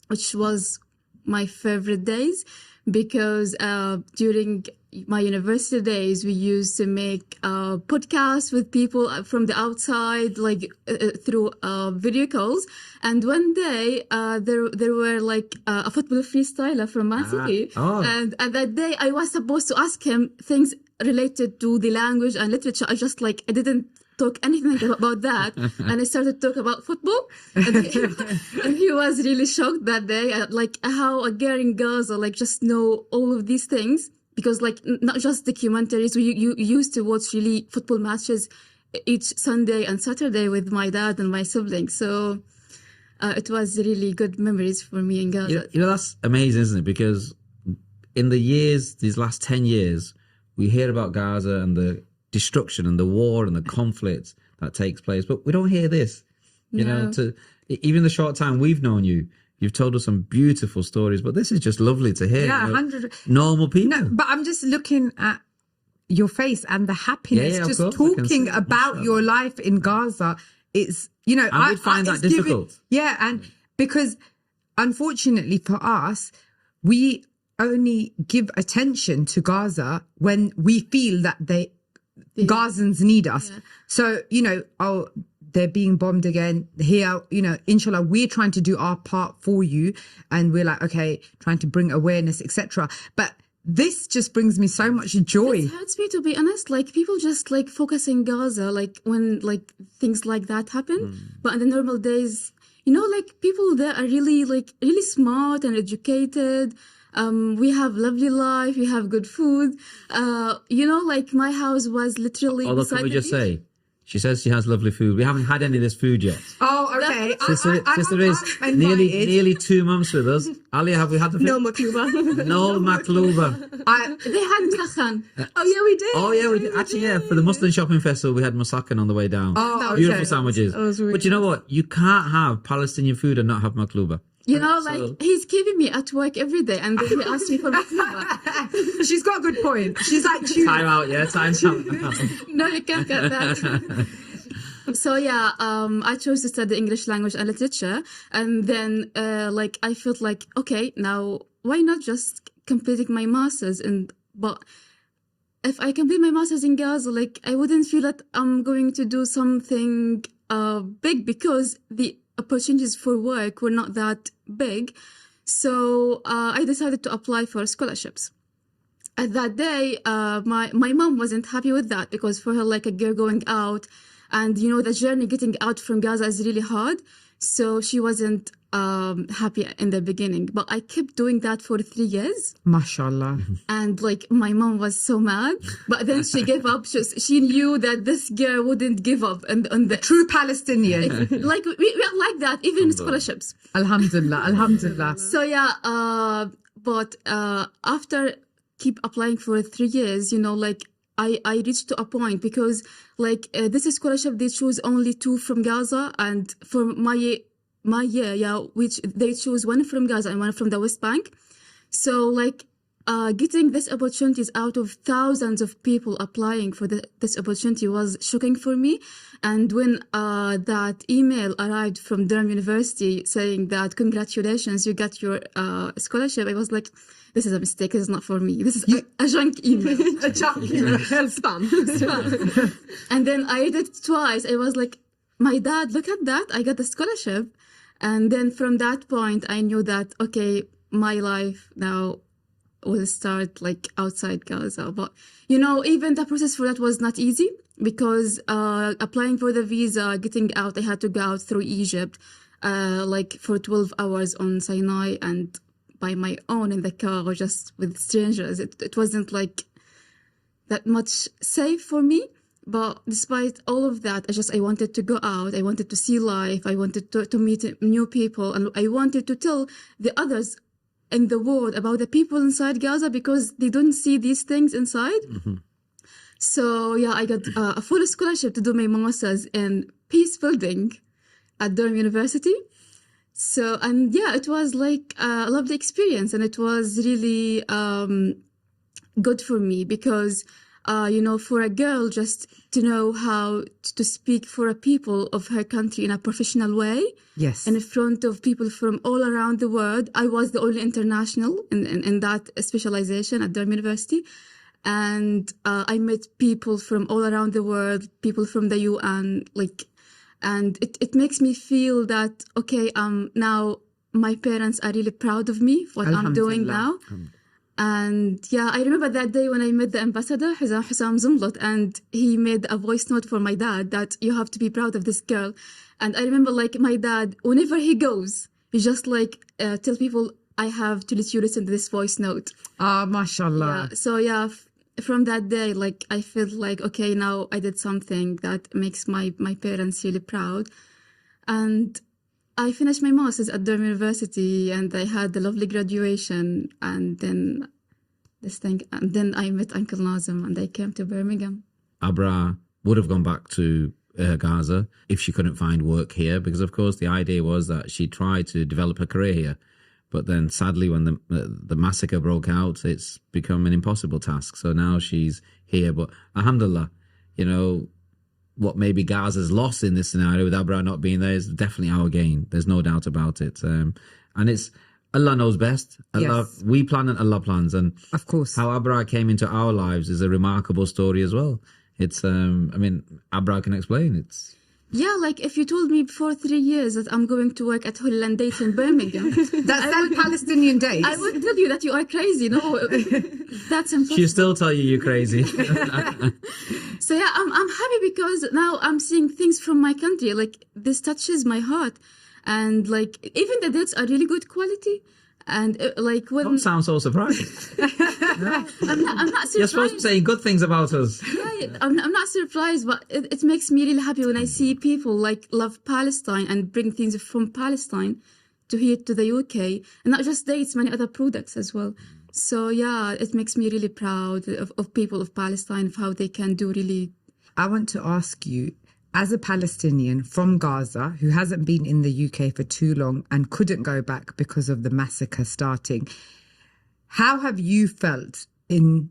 which was my favorite days because during my university days we used to make podcasts with people from the outside, like through video calls. And one day there were like a football freestyler from Man City, and that day I was supposed to ask him things related to the language and literature. I didn't talk anything about that, and I started to talk about football, and he was really shocked that day at like how a girl in Gaza like just know all of these things, because like not just documentaries. You used to watch really football matches each Sunday and Saturday with my dad and my siblings. So it was really good memories for me in Gaza. That's amazing, isn't it? Because in these last 10 years, we hear about Gaza and the destruction and the war and the conflict that takes place, but we don't hear this. Even the short time we've known you, you've told us some beautiful stories, but this is just lovely to hear. Yeah, 100. Normal people. No, but I'm just looking at your face and the happiness. Yeah, of just course, I can talking see. about your life in Gaza. It's, I would find that it's giving- difficult. and because unfortunately for us, we only give attention to Gaza when we feel that Gazans need us. Yeah. So, they're being bombed again here, inshallah, we're trying to do our part for you. And we're like, okay, trying to bring awareness, etc. But this just brings me so much joy. It hurts me, to be honest. Like people just like focus in Gaza, like when like things like that happen. But in the normal days, like people there are really smart and educated. We have lovely life. We have good food. Like my house was literally. Although, can we just say, she says she has lovely food. We haven't had any of this food yet. Oh, okay. Sister is nearly 2 months with us. Ali, have we had the food? No makluba. No makluba. They had musakhan. Oh yeah, we did. Oh yeah, we did. Actually, yeah. For the Muslim shopping festival, we had musakhan on the way down. Oh, beautiful okay. sandwiches. Really But you know what? You can't have Palestinian food and not have makluba. He's keeping me at work every day, and then he asked me for makluba. She's got a good point. She's like, Time out, yeah. Time out. No, you can't get that. So I chose to study English language and literature, and then I felt like, okay, now why not just completing my masters? But if I complete my masters in Gaza, like I wouldn't feel that I'm going to do something big, because the opportunities for work were not that big. So I decided to apply for scholarships. At that day, my mom wasn't happy with that, because for her, like a girl going out, and the journey getting out from Gaza is really hard. So she wasn't happy in the beginning, but I kept doing that for 3 years. Mashallah. And like my mom was so mad, but then she gave up. She knew that this girl wouldn't give up. And on the True Palestinian. like we are like that, even in scholarships. Alhamdulillah, alhamdulillah. So yeah, but after keep applying for 3 years, you know, like I reached to a point because like this scholarship they choose only 2 from Gaza, and for my year, yeah, which they choose 1 from Gaza and 1 from the West Bank. So like getting this opportunities out of thousands of people applying for this opportunity was shocking for me. And when that email arrived from Durham University saying that congratulations, you got your scholarship, I was like, this is a mistake. This is not for me. This is a junk email. A junk email. Spam. And then I read it twice. I was like, my dad, look at that. I got the scholarship. And then from that point, I knew that, okay, my life now will start like outside Gaza. But, you know, even the process for that was not easy because applying for the visa, getting out, I had to go out through Egypt, like for 12 hours on Sinai and by my own in the car or just with strangers. It wasn't like that much safe for me. But despite all of that, I wanted to go out. I wanted to see life. I wanted to meet new people. And I wanted to tell the others in the world about the people inside Gaza because they don't see these things inside. Mm-hmm. So yeah, I got a full scholarship to do my master's in peace building at Durham University. So, and yeah, it was like a lovely experience, and it was really good for me because, you know, for a girl just to know how to speak for a people of her country in a professional way. Yes. In front of people from all around the world. I was the only international in that specialization at Durham University. And I met people from all around the world, people from the UN, like, and it makes me feel that, okay, now my parents are really proud of me, what I'm doing now. And yeah, I remember that day when I met the ambassador, Hussam Zumlot, and he made a voice note for my dad that you have to be proud of this girl. And I remember like my dad, whenever he goes, he just like tell people, I have to let you listen to this voice note. Ah, mashallah. Yeah. So yeah, from that day, like I felt like, okay, now I did something that makes my parents really proud. And I finished my master's at Durham University and I had a lovely graduation. And then then I met Uncle Nazim and I came to Birmingham. Abra would have gone back to Gaza if she couldn't find work here, because of course the idea was that she tried to develop a career here. But then sadly, when the massacre broke out, it's become an impossible task. So now she's here. But alhamdulillah, you know, what maybe Gaza's lost in this scenario with Abra not being there is definitely our gain. There's no doubt about it. And it's Allah knows best. Allah, yes. We plan and Allah plans. And of course, how Abra came into our lives is a remarkable story as well. It's, I mean, Abra can explain. It's. Yeah, like if you told me before 3 years that I'm going to work at Holy Land Dates in Birmingham, that's Palestinian dates. I would tell you that you are crazy. No, that's impossible. She'll still tell you you're crazy. So yeah, I'm happy because now I'm seeing things from my country. Like this touches my heart, and like even the dates are really good quality. And like when don't sound so surprised. I'm not surprised. You're supposed to be saying good things about us. Yeah, I'm not surprised, but it makes me really happy when I see people like love Palestine and bring things from Palestine to here to the UK, and not just dates, many other products as well. So yeah, it makes me really proud of people of Palestine, of how they can do really. I want to ask you, as a Palestinian from Gaza who hasn't been in the UK for too long and couldn't go back because of the massacre starting, how have you felt in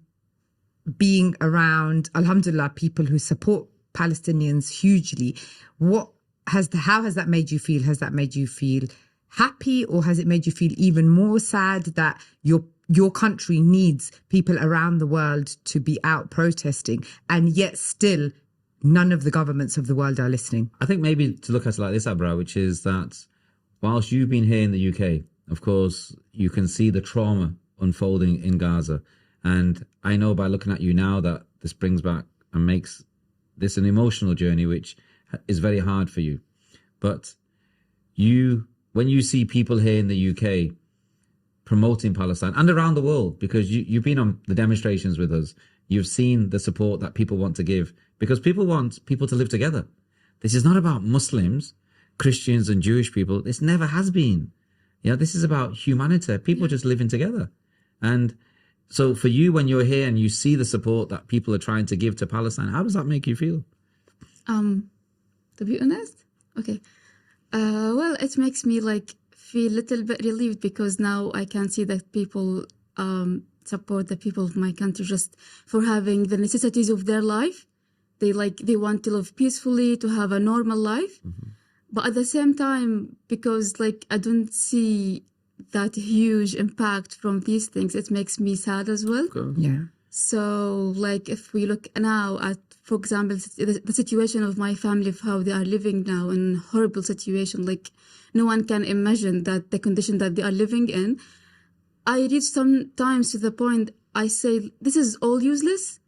being around, alhamdulillah, people who support Palestinians hugely? How has that made you feel? Has that made you feel happy, or has it made you feel even more sad that your country needs people around the world to be out protesting, and yet still none of the governments of the world are listening? I think maybe to look at it like this, Abra, which is that whilst you've been here in the UK, of course, you can see the trauma unfolding in Gaza. And I know by looking at you now that this brings back and makes this an emotional journey, which is very hard for you. But when you see people here in the UK promoting Palestine and around the world, because you've been on the demonstrations with us, you've seen the support that people want to give, because people want people to live together. This is not about Muslims, Christians and Jewish people. This never has been. This is about humanity, people just living together. And so for you, when you're here and you see the support that people are trying to give to Palestine, how does that make you feel? To be honest, okay. Well, it makes me like feel a little bit relieved, because now I can see that people support the people of my country just for having the necessities of their life. They want to live peacefully, to have a normal life. Mm-hmm. But at the same time, because like I don't see that huge impact from these things, it makes me sad as well. Yeah. So like if we look now at, for example, the situation of my family, of how they are living now in a horrible situation, like no one can imagine that the condition that they are living in. I reach sometimes to the point I say, this is all useless.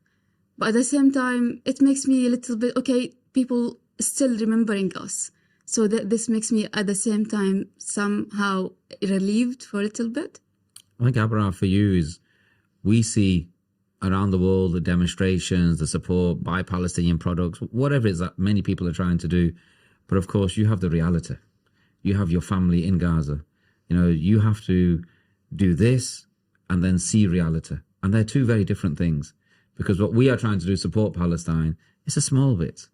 But at the same time, it makes me a little bit, okay, people still remembering us. So this makes me at the same time somehow relieved for a little bit. I think, Abra, for you is we see around the world the demonstrations, the support, buy Palestinian products, whatever it is that many people are trying to do. But of course, you have the reality. You have your family in Gaza. You have to do this and then see reality. And they're two very different things. Because what we are trying to do, support Palestine, it's a small bit.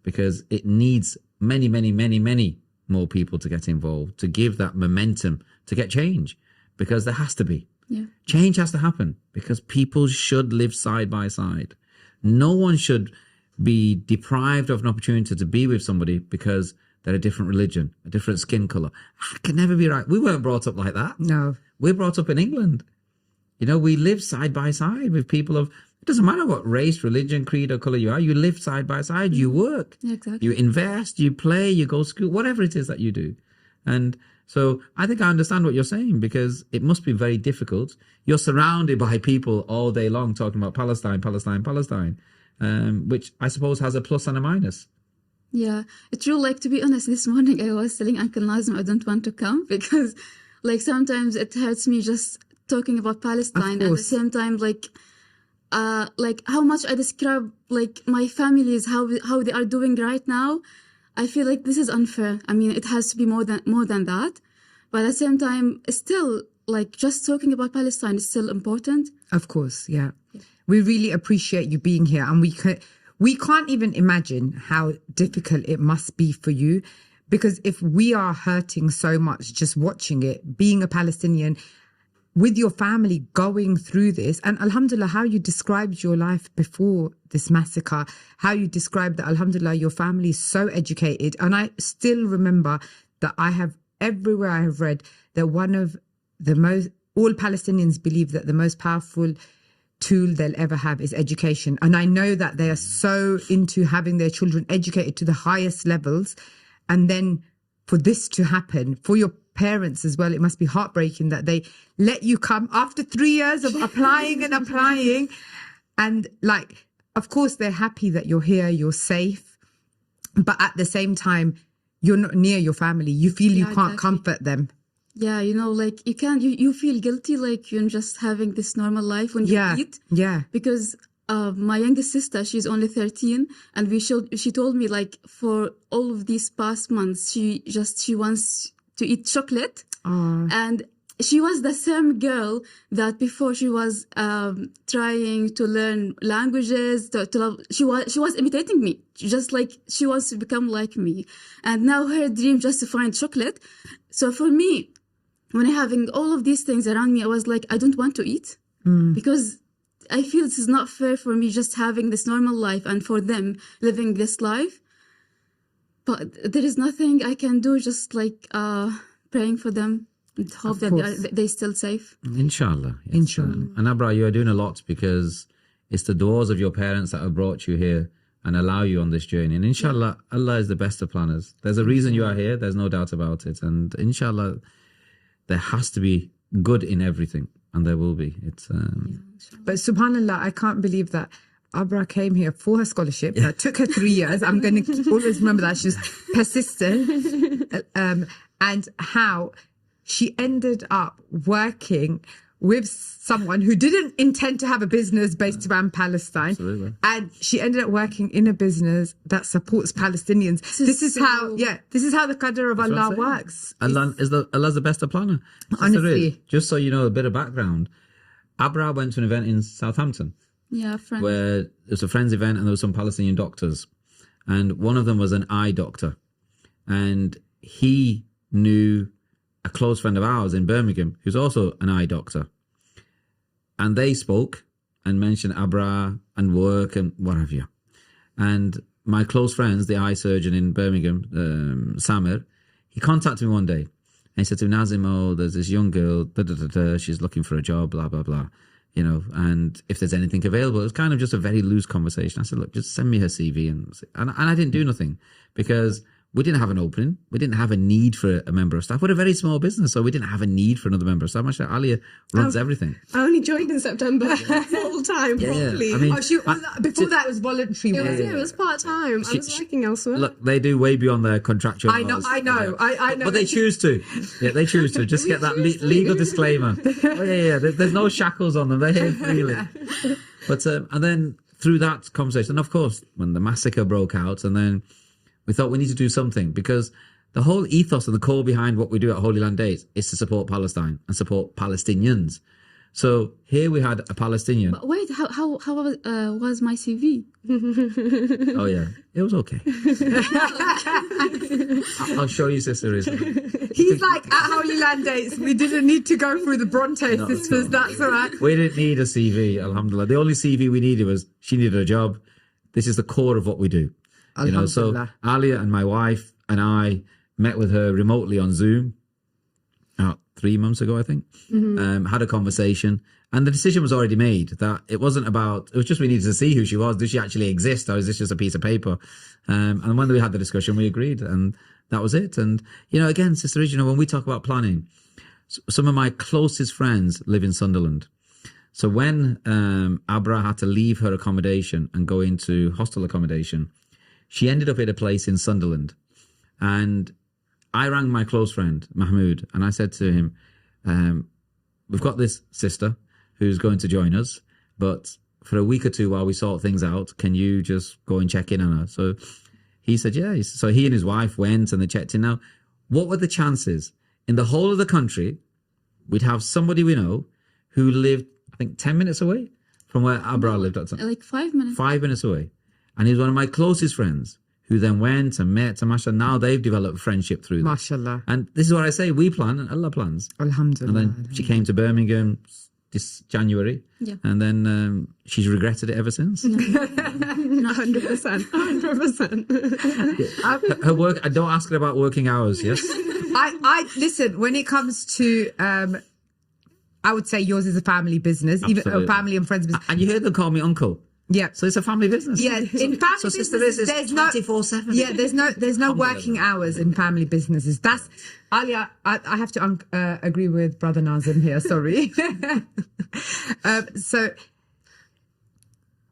Because it needs many, many, many, many more people to get involved, to give that momentum, to get change. Because there has to be. Yeah. Change has to happen, because people should live side by side. No one should be deprived of an opportunity to be with somebody because they're a different religion, a different skin color. That can never be right. We weren't brought up like that. No. We're brought up in England. We live side by side with people of, it doesn't matter what race, religion, creed or color you are. You live side by side. You work. Yeah, exactly. You invest, you play, you go to school, whatever it is that you do. And so I think I understand what you're saying, because it must be very difficult. You're surrounded by people all day long talking about Palestine, Palestine, Palestine, which I suppose has a plus and a minus. Yeah, it's true. Like, to be honest, this morning I was telling Uncle Nazim I don't want to come, because like sometimes it hurts me just talking about Palestine. At the same time, like how much I describe like my families, how they are doing right now. I feel like this is unfair. I mean, it has to be more than that. But at the same time, still, like, just talking about Palestine is still important. Of course, yeah. We really appreciate you being here, and we can't even imagine how difficult it must be for you, because if we are hurting so much just watching it, being a Palestinian, with your family going through this, and alhamdulillah, how you described your life before this massacre, how you described that, alhamdulillah, your family is so educated. And I still remember that everywhere I have read that all Palestinians believe that the most powerful tool they'll ever have is education. And I know that they are so into having their children educated to the highest levels. And then for this to happen, for your parents as well, it must be heartbreaking that they let you come after 3 years of applying. And like, of course, they're happy that you're here, you're safe. But at the same time, you're not near your family. You feel you can't comfort them. Yeah, like you feel guilty, like you're just having this normal life when you eat. Yeah. Because my youngest sister, she's only 13, and she told me, like, for all of these past months, she wants to eat chocolate. And she was the same girl that before she was trying to learn languages. She was imitating me, just like she wants to become like me. And now her dream just to find chocolate. So for me, when I'm having all of these things around me, I was like, I don't want to eat because I feel this is not fair for me just having this normal life and for them living this life. But there is nothing I can do, just like praying for them and hope that they're still safe. Inshallah. Yes. Inshallah. And Abra, you are doing a lot, because it's the doors of your parents that have brought you here and allow you on this journey. And inshallah, Allah is the best of planners. There's a reason you are here. There's no doubt about it. And inshallah, there has to be good in everything. And there will be. But subhanAllah, I can't believe that Abra came here for her scholarship. That took her 3 years. I'm going to always remember that. She was persistent. and how she ended up working with someone who didn't intend to have a business based around Palestine. Absolutely. And she ended up working in a business that supports Palestinians. This is how the qadr of Allah works. Allah's the best planner. Honestly. Just so you know a bit of background, Abra went to an event in Southampton. Yeah, friends. Where it was a friend's event and there were some Palestinian doctors. And one of them was an eye doctor. And he knew a close friend of ours in Birmingham who's also an eye doctor. And they spoke and mentioned Abra and work and what have you. And my close friends, the eye surgeon in Birmingham, Samir, he contacted me one day. And he said to me, Nazim, there's this young girl, she's looking for a job, blah, blah, blah. You know, and if there's anything available, it was kind of just a very loose conversation. I said, look, just send me her CV. And I didn't do nothing because we didn't have an opening. We didn't have a need for a member of staff. We're a very small business, so we didn't have a need for another member of staff. Mashallah, Alia runs everything. I only joined in September, full time, properly. I mean, before that was voluntary. It was part time. I was working elsewhere. Look, they do way beyond their contractual. I know. But they choose to. Yeah, they choose to. Just get that legal disclaimer. There's no shackles on them. They're here freely. But and then through that conversation, and of course, when the massacre broke out, and then we thought we need to do something because the whole ethos and the core behind what we do at Holy Land Days is to support Palestine and support Palestinians. So here we had a Palestinian. But wait, how was my CV? Oh yeah, it was okay. I'll show you, Sister Rizal. He's like, at Holy Land Dates, we didn't need to go through the Bronte sisters. That's all right. We didn't need a CV, alhamdulillah. The only CV we needed was she needed a job. This is the core of what we do. You know, so Alia and my wife and I met with her remotely on Zoom 3 months ago, I think. Had a conversation, and the decision was already made that it wasn't about, it was just we needed to see who she was. Does she actually exist, or is this just a piece of paper? And when we had the discussion, we agreed, and that was it. And, you know, again, Sister Ridge, you know, when we talk about planning, some of my closest friends live in Sunderland. So when Abra had to leave her accommodation and go into hostel accommodation, she ended up at a place in Sunderland. And I rang my close friend, Mahmoud, and I said to him, we've got this sister who's going to join us, but for a week or two while we sort things out, can you just go and check in on her? So he said, yeah. So he and his wife went and they checked in. Now, what were the chances? In the whole of the country, we'd have somebody we know who lived, I think, 10 minutes away from where Abra lived at the time. Like 5 minutes. 5 minutes away. And he was one of my closest friends who then went and met, and mashallah, now they've developed friendship through that. Mashallah. And this is what I say, we plan and Allah plans. Alhamdulillah. And then she came to Birmingham this January. Yeah. And then she's regretted it ever since. 100%. 100%. Her work, I don't ask her about working hours, yes? I listen, when it comes to I would say yours is a family business, even a family and friends business. And you heard them call me uncle. Yeah. So it's a family business. Yeah. In family businesses, there's 24/7. Yeah, there's no working hours in family businesses. That's Alia. I have to agree with Brother Nazim here. Sorry. So,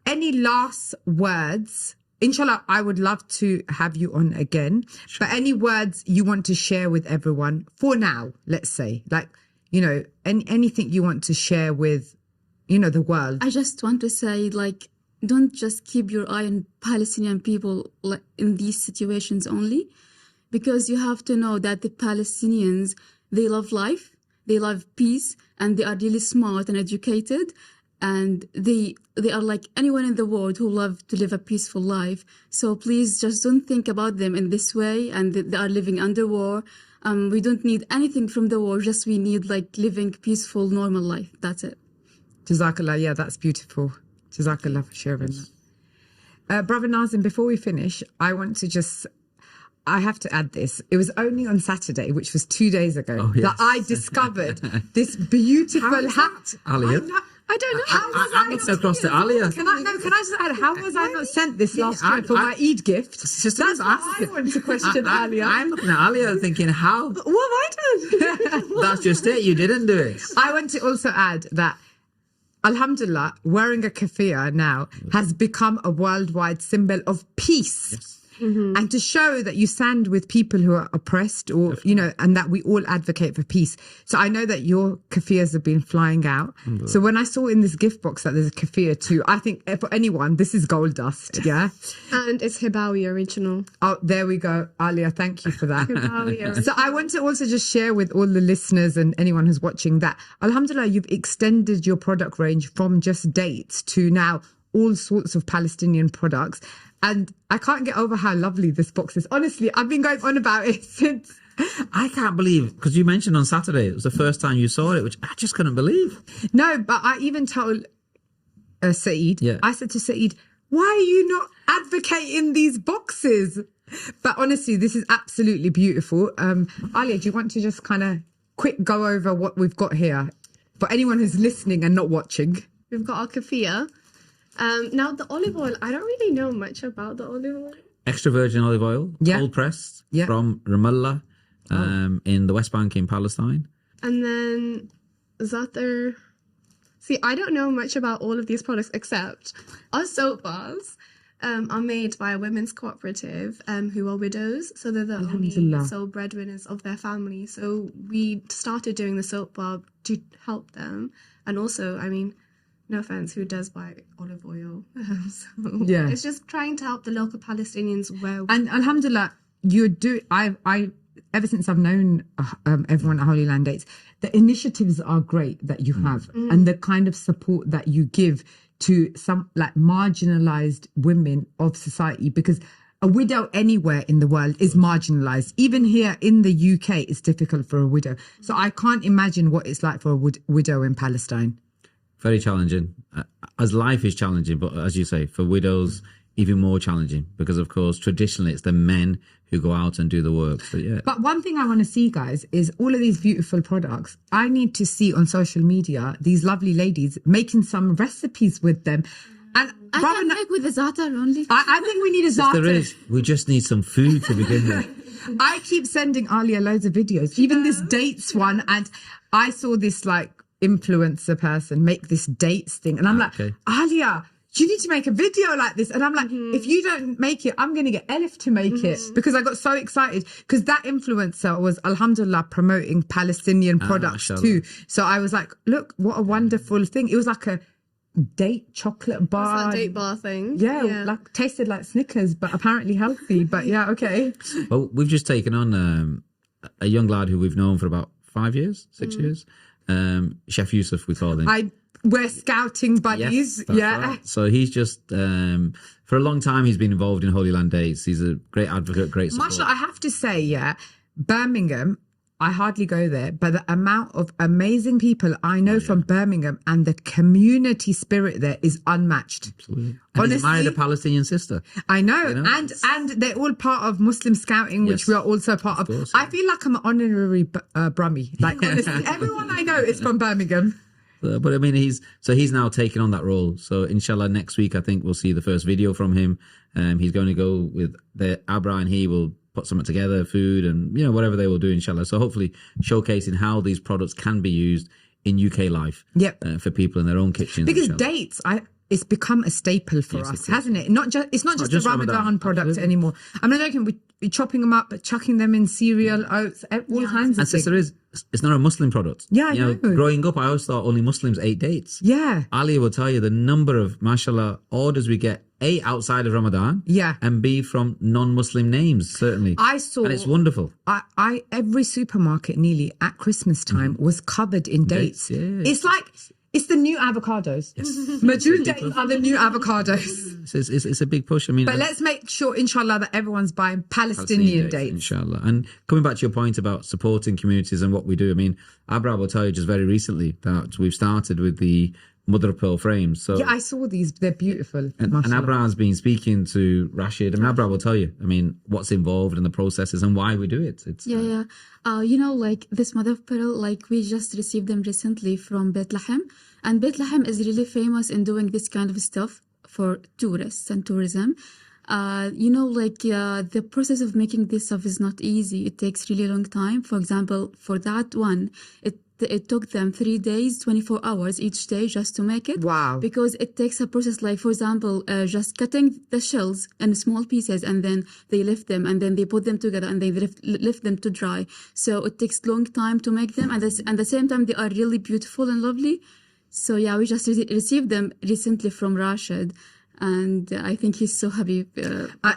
any last words? Inshallah, I would love to have you on again. Sure. But any words you want to share with everyone for now? Let's say, like, you know, anything you want to share with, you know, the world. I just want to say, like, don't just keep your eye on Palestinian people in these situations only, because you have to know that the Palestinians, they love life, they love peace, and they are really smart and educated, and they are like anyone in the world who love to live a peaceful life. So please just don't think about them in this way, and they are living under war. We don't need anything from the war, just we need like living peaceful, normal life. That's it. Jazakallah, yeah, that's beautiful. Jazakallah for sharing that. Brother Nazim, before we finish, I have to add this. It was only on Saturday, which was 2 days ago, that I discovered this beautiful hat. Alia? I don't know. I'm looking across to Alia. Can I just add, how was I not sent this last year for my Eid gift? That's what I want to question Alia. I'm looking at Alia thinking, how? What have I done? That's just it. You didn't do it. I want to also add that Alhamdulillah, wearing a keffiyeh now has become a worldwide symbol of peace. Yes. and to show that you stand with people who are oppressed, or and that we all advocate for peace. So I know that your kafirs have been flying out. So when I saw in this gift box that there's a kafir too, I think for anyone this is gold dust. Yeah, And it's Hibawi original. oh, there we go, Alia, thank you for that. Hibawi original. So I want to also just share with all the listeners and anyone who's watching that, alhamdulillah, you've extended your product range from just dates to now all sorts of Palestinian products. And I can't get over how lovely this box is. Honestly, I've been going on about it since. I can't believe, because you mentioned on Saturday, it was the first time you saw it, which I just couldn't believe. No, but I even told Saeed, Yeah. I said to Saeed, why are you not advocating these boxes? But honestly, this is absolutely beautiful. Alia, do you want to just kind of quick go over what we've got here for anyone who's listening and not watching? We've got our kafir. Now the olive oil, I don't really know much about the olive oil. Extra virgin olive oil, Yeah. cold pressed Yeah. from Ramallah in the West Bank in Palestine. And then Zatar. See, I don't know much about all of these products except our soap bars are made by a women's cooperative who are widows. So they're the only Alhamdulillah. sole breadwinners of their family. So we started doing the soap bar to help them. And also, I mean, no offense, who does buy olive oil? So Yeah. it's just trying to help the local Palestinians where And alhamdulillah, I ever since I've known everyone at Holy Land Dates, the initiatives are great that you have, and the kind of support that you give to some like marginalized women of society, because a widow anywhere in the world is marginalized. Even here in the UK, it's difficult for a widow. So I can't imagine what it's like for a widow in Palestine. Very challenging. As life is challenging, but as you say, for widows, even more challenging, because of course, traditionally it's the men who go out and do the work. So yeah. But one thing I want to see, guys, is all of these beautiful products. I need to see on social media these lovely ladies making some recipes with them. And I rather can than- make with the za'atar only. I think we need a There za'atar. is. We just need some food to begin with. I keep sending Alia loads of videos, even this dates one. And I saw this like influencer person make this dates thing. And I'm like, Okay. Alia, you need to make a video like this. And I'm like, if you don't make it, I'm going to get Elif to make it, because I got so excited because that influencer was, alhamdulillah, promoting Palestinian products mashallah. too. So I was like, look, what a wonderful thing. It was like a date chocolate bar. What's that date bar thing? Yeah, like tasted like Snickers, but apparently healthy. But yeah, okay. Well, we've just taken on a young lad who we've known for about 5 years, 6 years. Chef Yusuf, we call him. We're scouting buddies. That's Yeah. right. So he's just, for a long time, he's been involved in Holy Land Dates. He's a great advocate, great support. Mashallah, I have to say, yeah, Birmingham, I hardly go there, but the amount of amazing people I know from Birmingham and the community spirit there is unmatched. Absolutely. And he's married a Palestinian sister. I know, You know, and they're all part of Muslim Scouting, which Yes. we are also part of. course, I feel like I'm an honorary Brummie. Like honestly, everyone I know is from Birmingham. But I mean, he's now taken on that role. So inshallah, next week, I think we'll see the first video from him. He's going to go with the Abra, and he will put something together, food and, whatever they will do, inshallah. So hopefully showcasing how these products can be used in UK life. Yep. For people in their own kitchens. Because inshallah. dates, it's become a staple for us, hasn't it? It's not just a just Ramadan, Ramadan, product absolutely. anymore. I'm not joking. We're chopping them up, but chucking them in cereal, oats, all kinds of And things. sister, it's not a Muslim product. Yeah, I know. Growing up, I always thought only Muslims ate dates. Yeah. Ali will tell you the number of, mashallah, orders we get, A, outside of Ramadan. Yeah. And B, from non-Muslim names, certainly. I saw. And it's wonderful. I every supermarket nearly at Christmas time was covered in dates. Mm-hmm. Dates, yeah. It's the new avocados. Yes. Majul dates are the new avocados. It's a big push. I mean, But let's make sure, inshallah, that everyone's buying Palestinian dates. Inshallah. And coming back to your point about supporting communities and what we do, I mean, Abra will tell you just very recently that we've started with the mother of pearl frames. So Yeah, I saw these. They're beautiful. and mashallah. Abra has been speaking to Rashid. I mean, Abra will tell you, I mean, what's involved in the processes and why we do it. It's Yeah. Like this mother of pearl, like we just received them recently from Bethlehem. And Bethlehem is really famous in doing this kind of stuff for tourists and tourism. The process of making this stuff is not easy. It takes really long time. For example, for that one, it it took them 3 days, 24 hours each day just to make it. Wow. Because it takes a process, like, for example, just cutting the shells in small pieces, and then they lift them, and then they put them together, and they lift them to dry. So it takes long time to make them, and at the same time, they are really beautiful and lovely. So yeah, we just received them recently from Rashid, and I think he's so happy.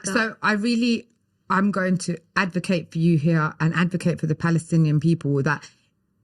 So I'm going to advocate for you here and advocate for the Palestinian people that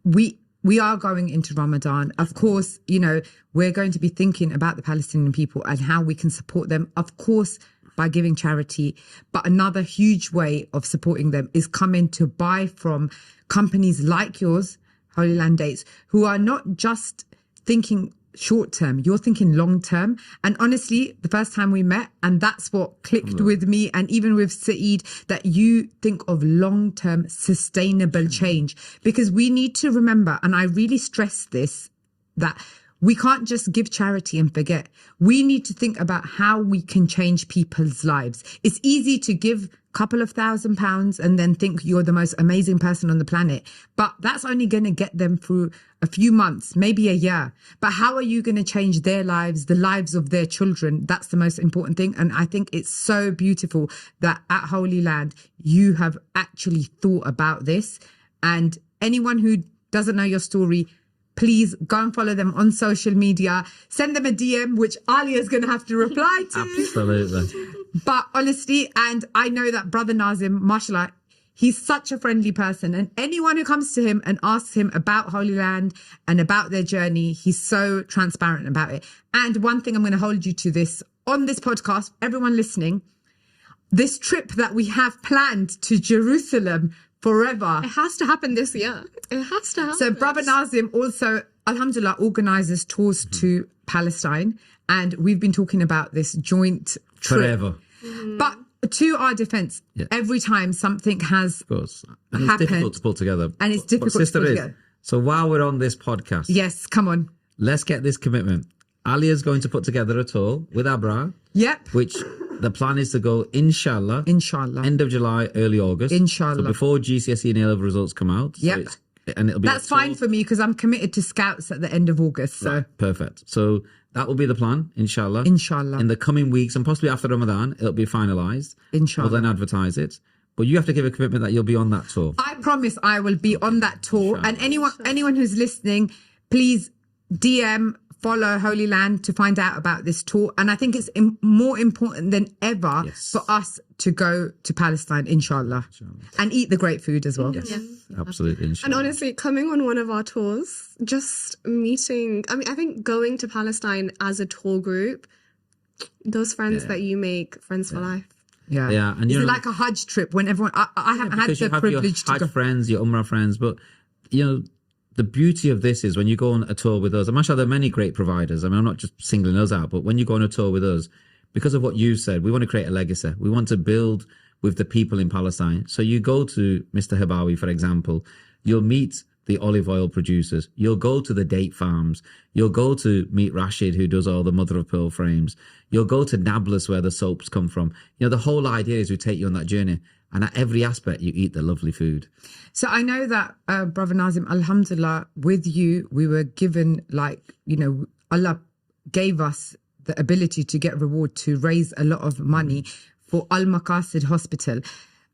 we are going into Ramadan. Of course, you know, we're going to be thinking about the Palestinian people and how we can support them, of course, by giving charity. But another huge way of supporting them is coming to buy from companies like yours, Holy Land Dates, who are not just thinking short term, you're thinking long term. And honestly, the first time we met, and that's what clicked with me and even with Saeed, that you think of long term sustainable change. Because we need to remember, and I really stress this, that we can't just give charity and forget. We need to think about how we can change people's lives. It's easy to give a couple of £1,000 and then think you're the most amazing person on the planet. But that's only going to get them through a few months, maybe a year. But how are you going to change their lives, the lives of their children? That's the most important thing. And I think it's so beautiful that at Holy Land, you have actually thought about this. And anyone who doesn't know your story, please go and follow them on social media. Send them a DM, which Alia is going to have to reply to. Absolutely. But honestly, and I know that Brother Nazim, mashallah, he's such a friendly person. And anyone who comes to him and asks him about Holy Land and about their journey, he's so transparent about it. And one thing I'm going to hold you to this on this podcast, everyone listening, this trip that we have planned to Jerusalem forever. It has to happen this year. It has to happen. So Brother Nazim also, alhamdulillah, organises tours to Palestine. And we've been talking about this joint trip. Forever. But to our defence, every time something has Of course. And it's happened, difficult to pull together. and it's But difficult to sister pull is, together. so while we're on this podcast, Yes, come on. let's get this commitment. Alia's going to put together a tour with Abra, Yep. which the plan is to go, inshallah, Inshallah. end of July, early August. Inshallah. So before GCSE and A-level results come out. So Yep. and it'll be That's fine for me because I'm committed to scouts at the end of August. So Perfect. So that will be the plan, inshallah. Inshallah. In the coming weeks and possibly after Ramadan, it'll be finalised. Inshallah. We'll then advertise it. But you have to give a commitment that you'll be on that tour. I promise I will be on that tour. And anyone who's listening, please DM, follow Holy Land to find out about this tour. And I think it's more important than ever for us to go to Palestine, inshallah. And eat the great food as well. Yes, absolutely. And Inshallah. honestly, coming on one of our tours, just meeting, I mean, I think going to Palestine as a tour group, those friends that you make, friends for life. Yeah. Yeah, and Is you it know, like a Hajj trip when everyone, I haven't had because the you have privilege to your go. Hajj friends, your Umrah friends, but you know, the beauty of this is when you go on a tour with us, and mashallah, there are many great providers. I mean, I'm not just singling us out, but when you go on a tour with us, because of what you said, we want to create a legacy. We want to build with the people in Palestine. So you go to Mr. Habawi, for example, you'll meet the olive oil producers. You'll go to the date farms. You'll go to meet Rashid, who does all the mother of pearl frames. You'll go to Nablus, where the soaps come from. You know, the whole idea is we take you on that journey. And at every aspect, you eat the lovely food. So I know that, Brother Nazim, alhamdulillah, with you, we were given, like, you know, Allah gave us the ability to get reward to raise a lot of money for Al Maqasid Hospital.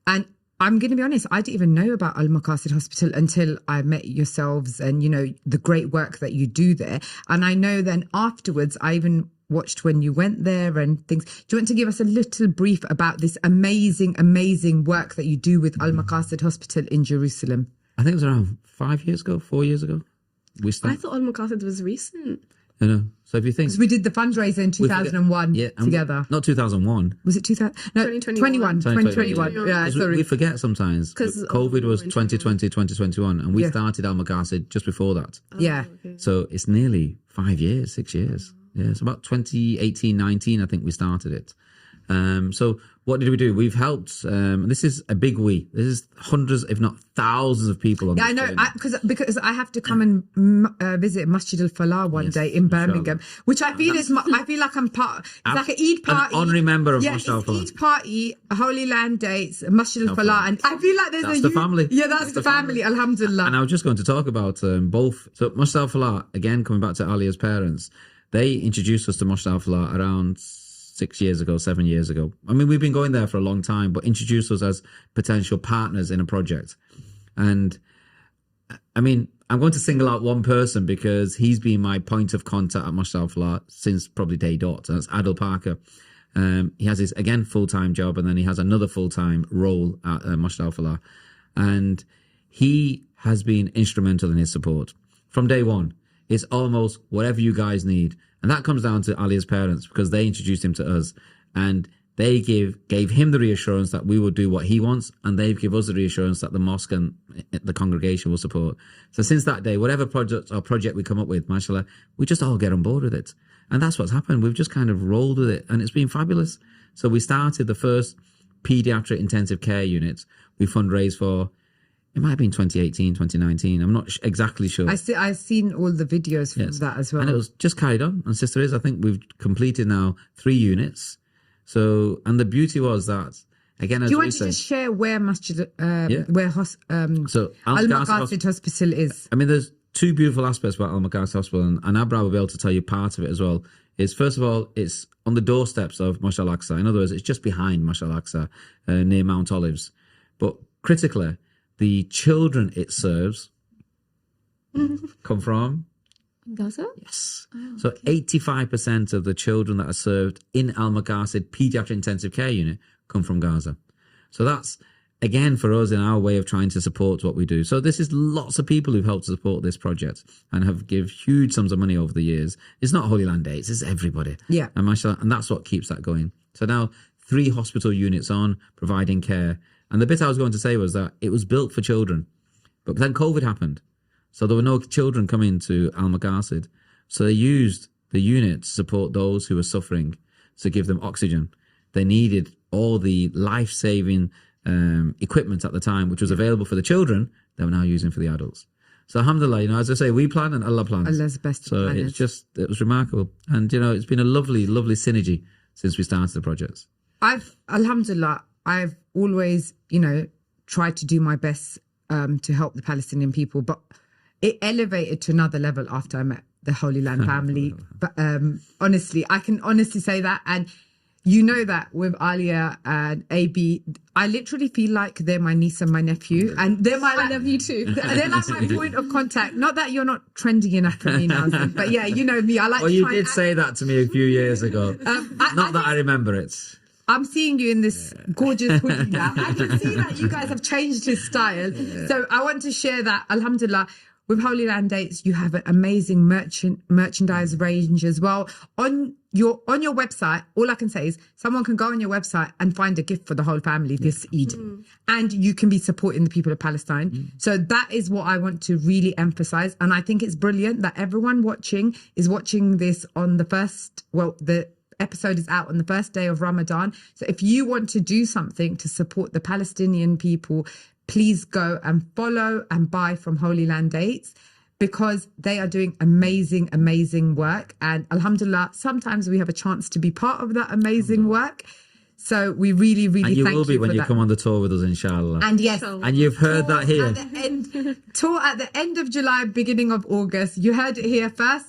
And I'm going to be honest, I didn't even know about Al Maqasid Hospital until I met yourselves and, you know, the great work that you do there. And I know then afterwards, I even watched when you went there and things. Do you want to give us a little brief about this amazing, amazing work that you do with Al Maqasid Hospital in Jerusalem? I think it was around 4 years ago. We I started. thought Al Maqasid was recent. You know, so if you think. Because we did the fundraiser in 2001 together. Not 2001. Was it 2000? No, 2021. 2021. Yeah, Because sorry. we forget sometimes. 'Cause COVID was in 2020, 2021, and we started Al Maqasid just before that. Yeah. So it's nearly 5 years, 6 years. Yeah, it's about 2018, 19, I think we started it. So what did we do? We've helped. This is a big we. This is hundreds, if not thousands, of people on. Yeah, I this know, journey. because I have to come and visit Masjid Al Falah one day in Birmingham, which I feel I feel like I'm part. It's like an Eid party. An honorary member of yeah, Masjid Al it's Falah. Eid party, Holy Land dates, Masjid Al Falah, and I feel like there's That's the family. Yeah, that's the family. Alhamdulillah. And I was just going to talk about both. So Masjid Al Falah, again, coming back to Alia's parents, they introduced us to Masjid Al Falah around 6 years ago, 7 years ago. I mean, we've been going there for a long time, but introduced us as potential partners in a project. And I mean, I'm going to single out one person because he's been my point of contact at Masjid Al Falah since probably day dot. And that's Adil Parker. He has his, again, full-time job, and then he has another full-time role at Masjid Al Falah. And he has been instrumental in his support from day one. It's almost whatever you guys need. And that comes down to Alia's parents, because they introduced him to us, and they gave him the reassurance that we will do what he wants, and they give us the reassurance that the mosque and the congregation will support. So since that day, whatever project we come up with, mashallah, we just all get on board with it. And that's what's happened. We've just kind of rolled with it, and it's been fabulous. So we started the first pediatric intensive care unit. We fundraised for, it might have been 2018, 2019. I'm not exactly sure. I've seen all the videos from that as well. And it was just carried on. And Sister Is, I think we've completed now 3 units. So, and the beauty was that, again, as do you we want say, to just share where Masjid, so Al Maqasid Hospital is? I mean, there's 2 beautiful aspects about Al Maqasid Hospital, and Abra will be able to tell you part of it as well. Is first of all, it's on the doorsteps of Masjid Al Aqsa. In other words, it's just behind Masjid Al Aqsa, near Mount Olives. But critically, the children it serves come from Gaza? Yes. So 85% of the children that are served in Al Maqasid Pediatric Intensive Care Unit come from Gaza. So that's, again, for us in our way of trying to support what we do. So this is lots of people who've helped support this project and have give huge sums of money over the years. It's not Holy Land Dates, it's everybody. Yeah. And mashallah, and that's what keeps that going. So now 3 hospital units on, providing care. And the bit I was going to say was that it was built for children. But then COVID happened. So there were no children coming to Al Maqasid. So they used the unit to support those who were suffering, to give them oxygen. They needed all the life-saving equipment at the time, which was available for the children, they were now using for the adults. So alhamdulillah, you know, as I say, we plan and Allah plans. Allah's best So planners. it was remarkable. And, you know, it's been a lovely, lovely synergy since we started the projects. Alhamdulillah, I've always, you know, tried to do my best to help the Palestinian people, but it elevated to another level after I met the Holy Land family. But honestly, I can honestly say that. And you know that with Alia and AB, I literally feel like they're my niece and my nephew. And they're my, I love you too. they're like my point of contact. Not that you're not trending enough for me now, but yeah, you know me. I like Well, to you try did and say that to me a few years ago. Not that I remember it. I'm seeing you in this gorgeous hoodie now. I can see that you guys have changed his style. So I want to share that, alhamdulillah, with Holy Land Dates, you have an amazing merchandise range as well. On your website, all I can say is someone can go on your website and find a gift for the whole family this Eid. And you can be supporting the people of Palestine. So that is what I want to really emphasize. And I think it's brilliant that everyone watching is watching this on the first, the episode is out on the first day of Ramadan. So if you want to do something to support the Palestinian people, please go and follow and buy from Holy Land Dates, because they are doing amazing, amazing work. And alhamdulillah, sometimes we have a chance to be part of that amazing work. So we really, really And you thank will be you when for you that. come on the tour with us, inshallah. And yes, And you've heard that here. tour at the end of July, beginning of August. You heard it here first.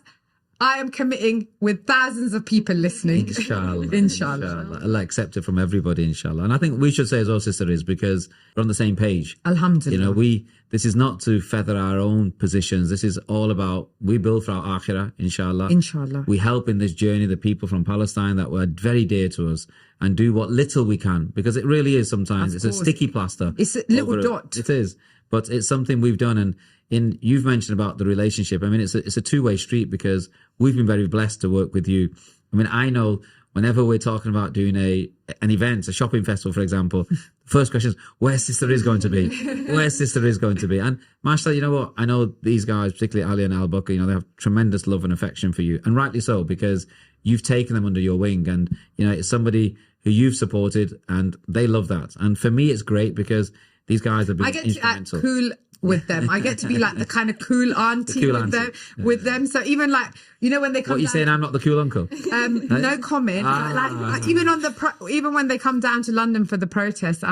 I am committing with thousands of people listening. Inshallah. Inshallah. Allah accept it from everybody, inshallah. And I think we should say as well, Sister Is, because we're on the same page. Alhamdulillah. You know, this is not to feather our own positions. This is all about, we build for our akhirah, inshallah. Inshallah. We help in this journey the people from Palestine that were very dear to us, and do what little we can, because it really is sometimes, it's a sticky plaster. It's a little dot. It is. But it's something we've done. And you've mentioned about the relationship. I mean, it's a two-way street, because we've been very blessed to work with you. I mean, I know whenever we're talking about doing an event, a shopping festival, for example, the first question is, where's Sister Is going to be? Where's Sister Is going to be? And mashallah, you know what? I know these guys, particularly Ali and Al Bakr, you know, they have tremendous love and affection for you. And rightly so, because you've taken them under your wing, and it's somebody who you've supported, and they love that. And for me, it's great because these guys have been I get instrumental. to act cool with them. I get to be like the kind of cool auntie, cool with auntie. them. With them. So even like when they come. What are you down, saying? I'm not the cool uncle. No comment. Like, even on even when they come down to London for the protest,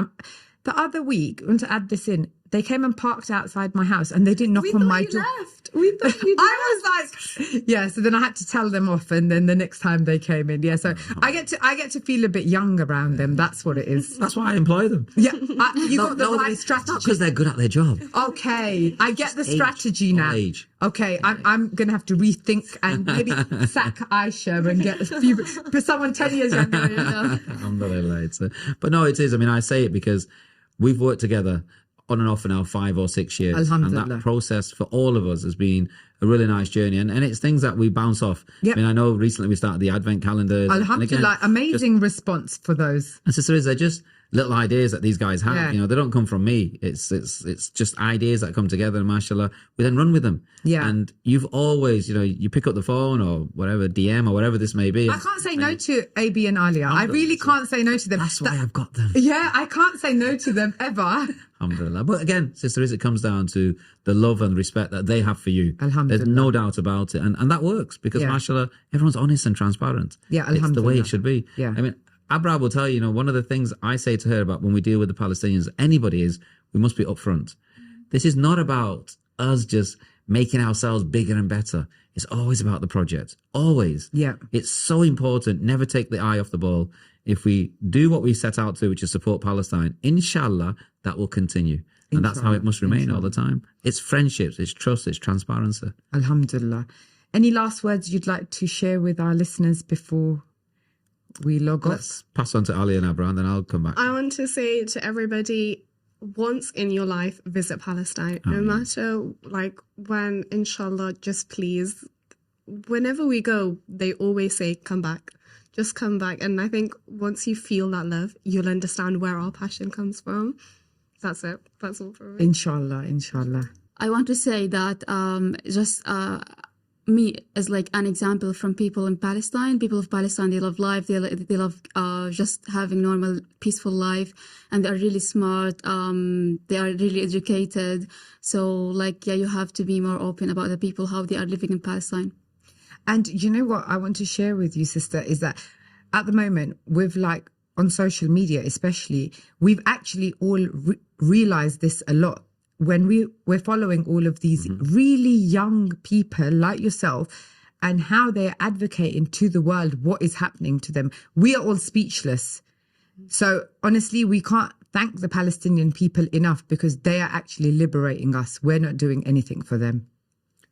the other week, I want to add this in. They came and parked outside my house, and they didn't knock on my door. We thought you I was like, yeah. So then I had to tell them off, and then the next time they came in, yeah. So I get to feel a bit young around them. That's what it is. That's why I employ them. Yeah, you got the right strategy. Not because they're good at their job. Okay, I get the strategy Age. now. Age. Okay, I'm gonna have to rethink and maybe sack Aisha and get a few, but someone 10 years younger. Alhamdulillah. But no, it is. I mean, I say it because we've worked together on and off for now 5 or 6 years. Alhamdulillah. And that process for all of us has been a really nice journey. And it's things that we bounce off. Yep. I mean, I know recently we started the Advent calendars. Alhamdulillah, amazing response for those. And Sister Riz, they're just little ideas that these guys have. Yeah. They don't come from me. It's just ideas that come together, and mashallah, we then run with them. Yeah. And you've always, you pick up the phone or whatever, DM or whatever this may be. I can't say no to AB and Alia. I really can't say no to them. That's why I've got them. Yeah, I can't say no to them ever. Alhamdulillah. But again, Sister Riz, it comes down to the love and respect that they have for you. Alhamdulillah. There's no doubt about it. And that works because, mashallah, everyone's honest and transparent. Yeah, It's the way alhamdulillah. it should be. Yeah. I mean, Abra will tell you, one of the things I say to her about when we deal with the Palestinians, anybody, is we must be upfront. This is not about us just making ourselves bigger and better. It's always about the project. Always. Yeah. It's so important. Never take the eye off the ball. If we do what we set out to, which is support Palestine, inshallah, that will continue. And that's how it must remain all the time. It's friendships, it's trust, it's transparency. Alhamdulillah. Any last words you'd like to share with our listeners before we log off? Let's pass on to Ali and Abra, and then I'll come back. I want to say to everybody, once in your life, visit Palestine. No matter when, inshallah, just please. Whenever we go, they always say, come back. Just come back. And I think once you feel that love, you'll understand where our passion comes from. That's it. That's all for me. Inshallah. I want to say that me as like an example from people in Palestine. People of Palestine, they love life. They love just having normal, peaceful life, and they are really smart. They are really educated. So you have to be more open about the people, how they are living in Palestine. And you know what I want to share with you, sister, is that at the moment, with on social media especially, we've actually all realized this a lot. When we're following all of these really young people like yourself and how they're advocating to the world what is happening to them, we are all speechless. So honestly, we can't thank the Palestinian people enough because they are actually liberating us. We're not doing anything for them.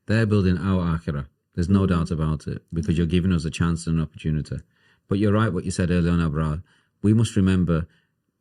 They're building our akhirah. There's no doubt about it, because you're giving us a chance and an opportunity. But you're right what you said earlier on, Abrar. We must remember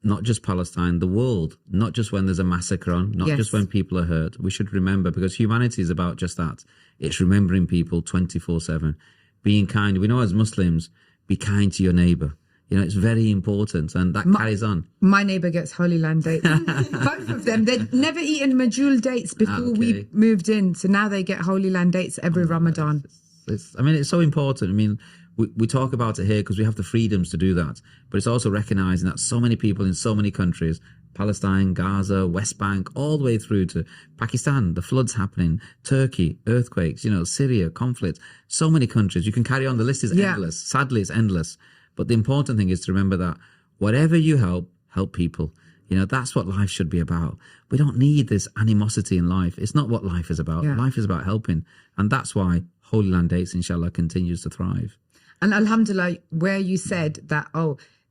not just Palestine, the world, not just when there's a massacre on, not just when people are hurt. We should remember, because humanity is about just that. It's remembering people 24/7, being kind. We know as Muslims, be kind to your neighbour. It's very important, and that carries on. My neighbour gets Holy Land dates. Both of them. They'd never eaten Majul dates before we moved in, so now they get Holy Land dates every Ramadan. It's so important. I mean, we talk about it here because we have the freedoms to do that, but it's also recognising that so many people in so many countries, Palestine, Gaza, West Bank, all the way through to Pakistan, the floods happening, Turkey, earthquakes, Syria, conflict, so many countries. You can carry on. The list is endless. Sadly, it's endless. But the important thing is to remember that whatever you help people. That's what life should be about. We don't need this animosity in life. It's not what life is about. Life is about helping. And that's why Holy Land Dates, inshallah, continues to thrive. And alhamdulillah, where you said that,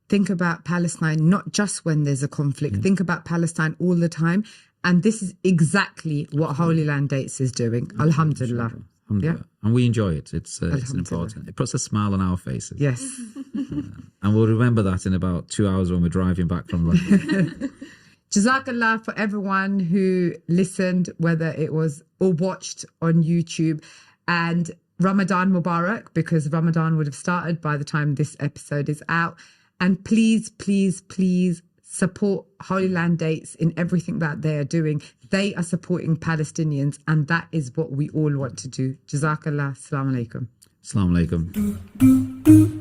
think about Palestine, not just when there's a conflict, think about Palestine all the time. And this is exactly what Holy Land Dates is doing. Alhamdulillah. Yeah. And we enjoy it. It's important. It puts a smile on our faces. Yes. And we'll remember that in about 2 hours when we're driving back from London. Jazakallah for everyone who listened, whether it was or watched on YouTube. And Ramadan Mubarak, because Ramadan would have started by the time this episode is out. And please, please, please support Holy Land Dates in everything that they are doing. They are supporting Palestinians, and that is what we all want to do. Jazakallah. Assalamu alaikum. Assalamu alaikum.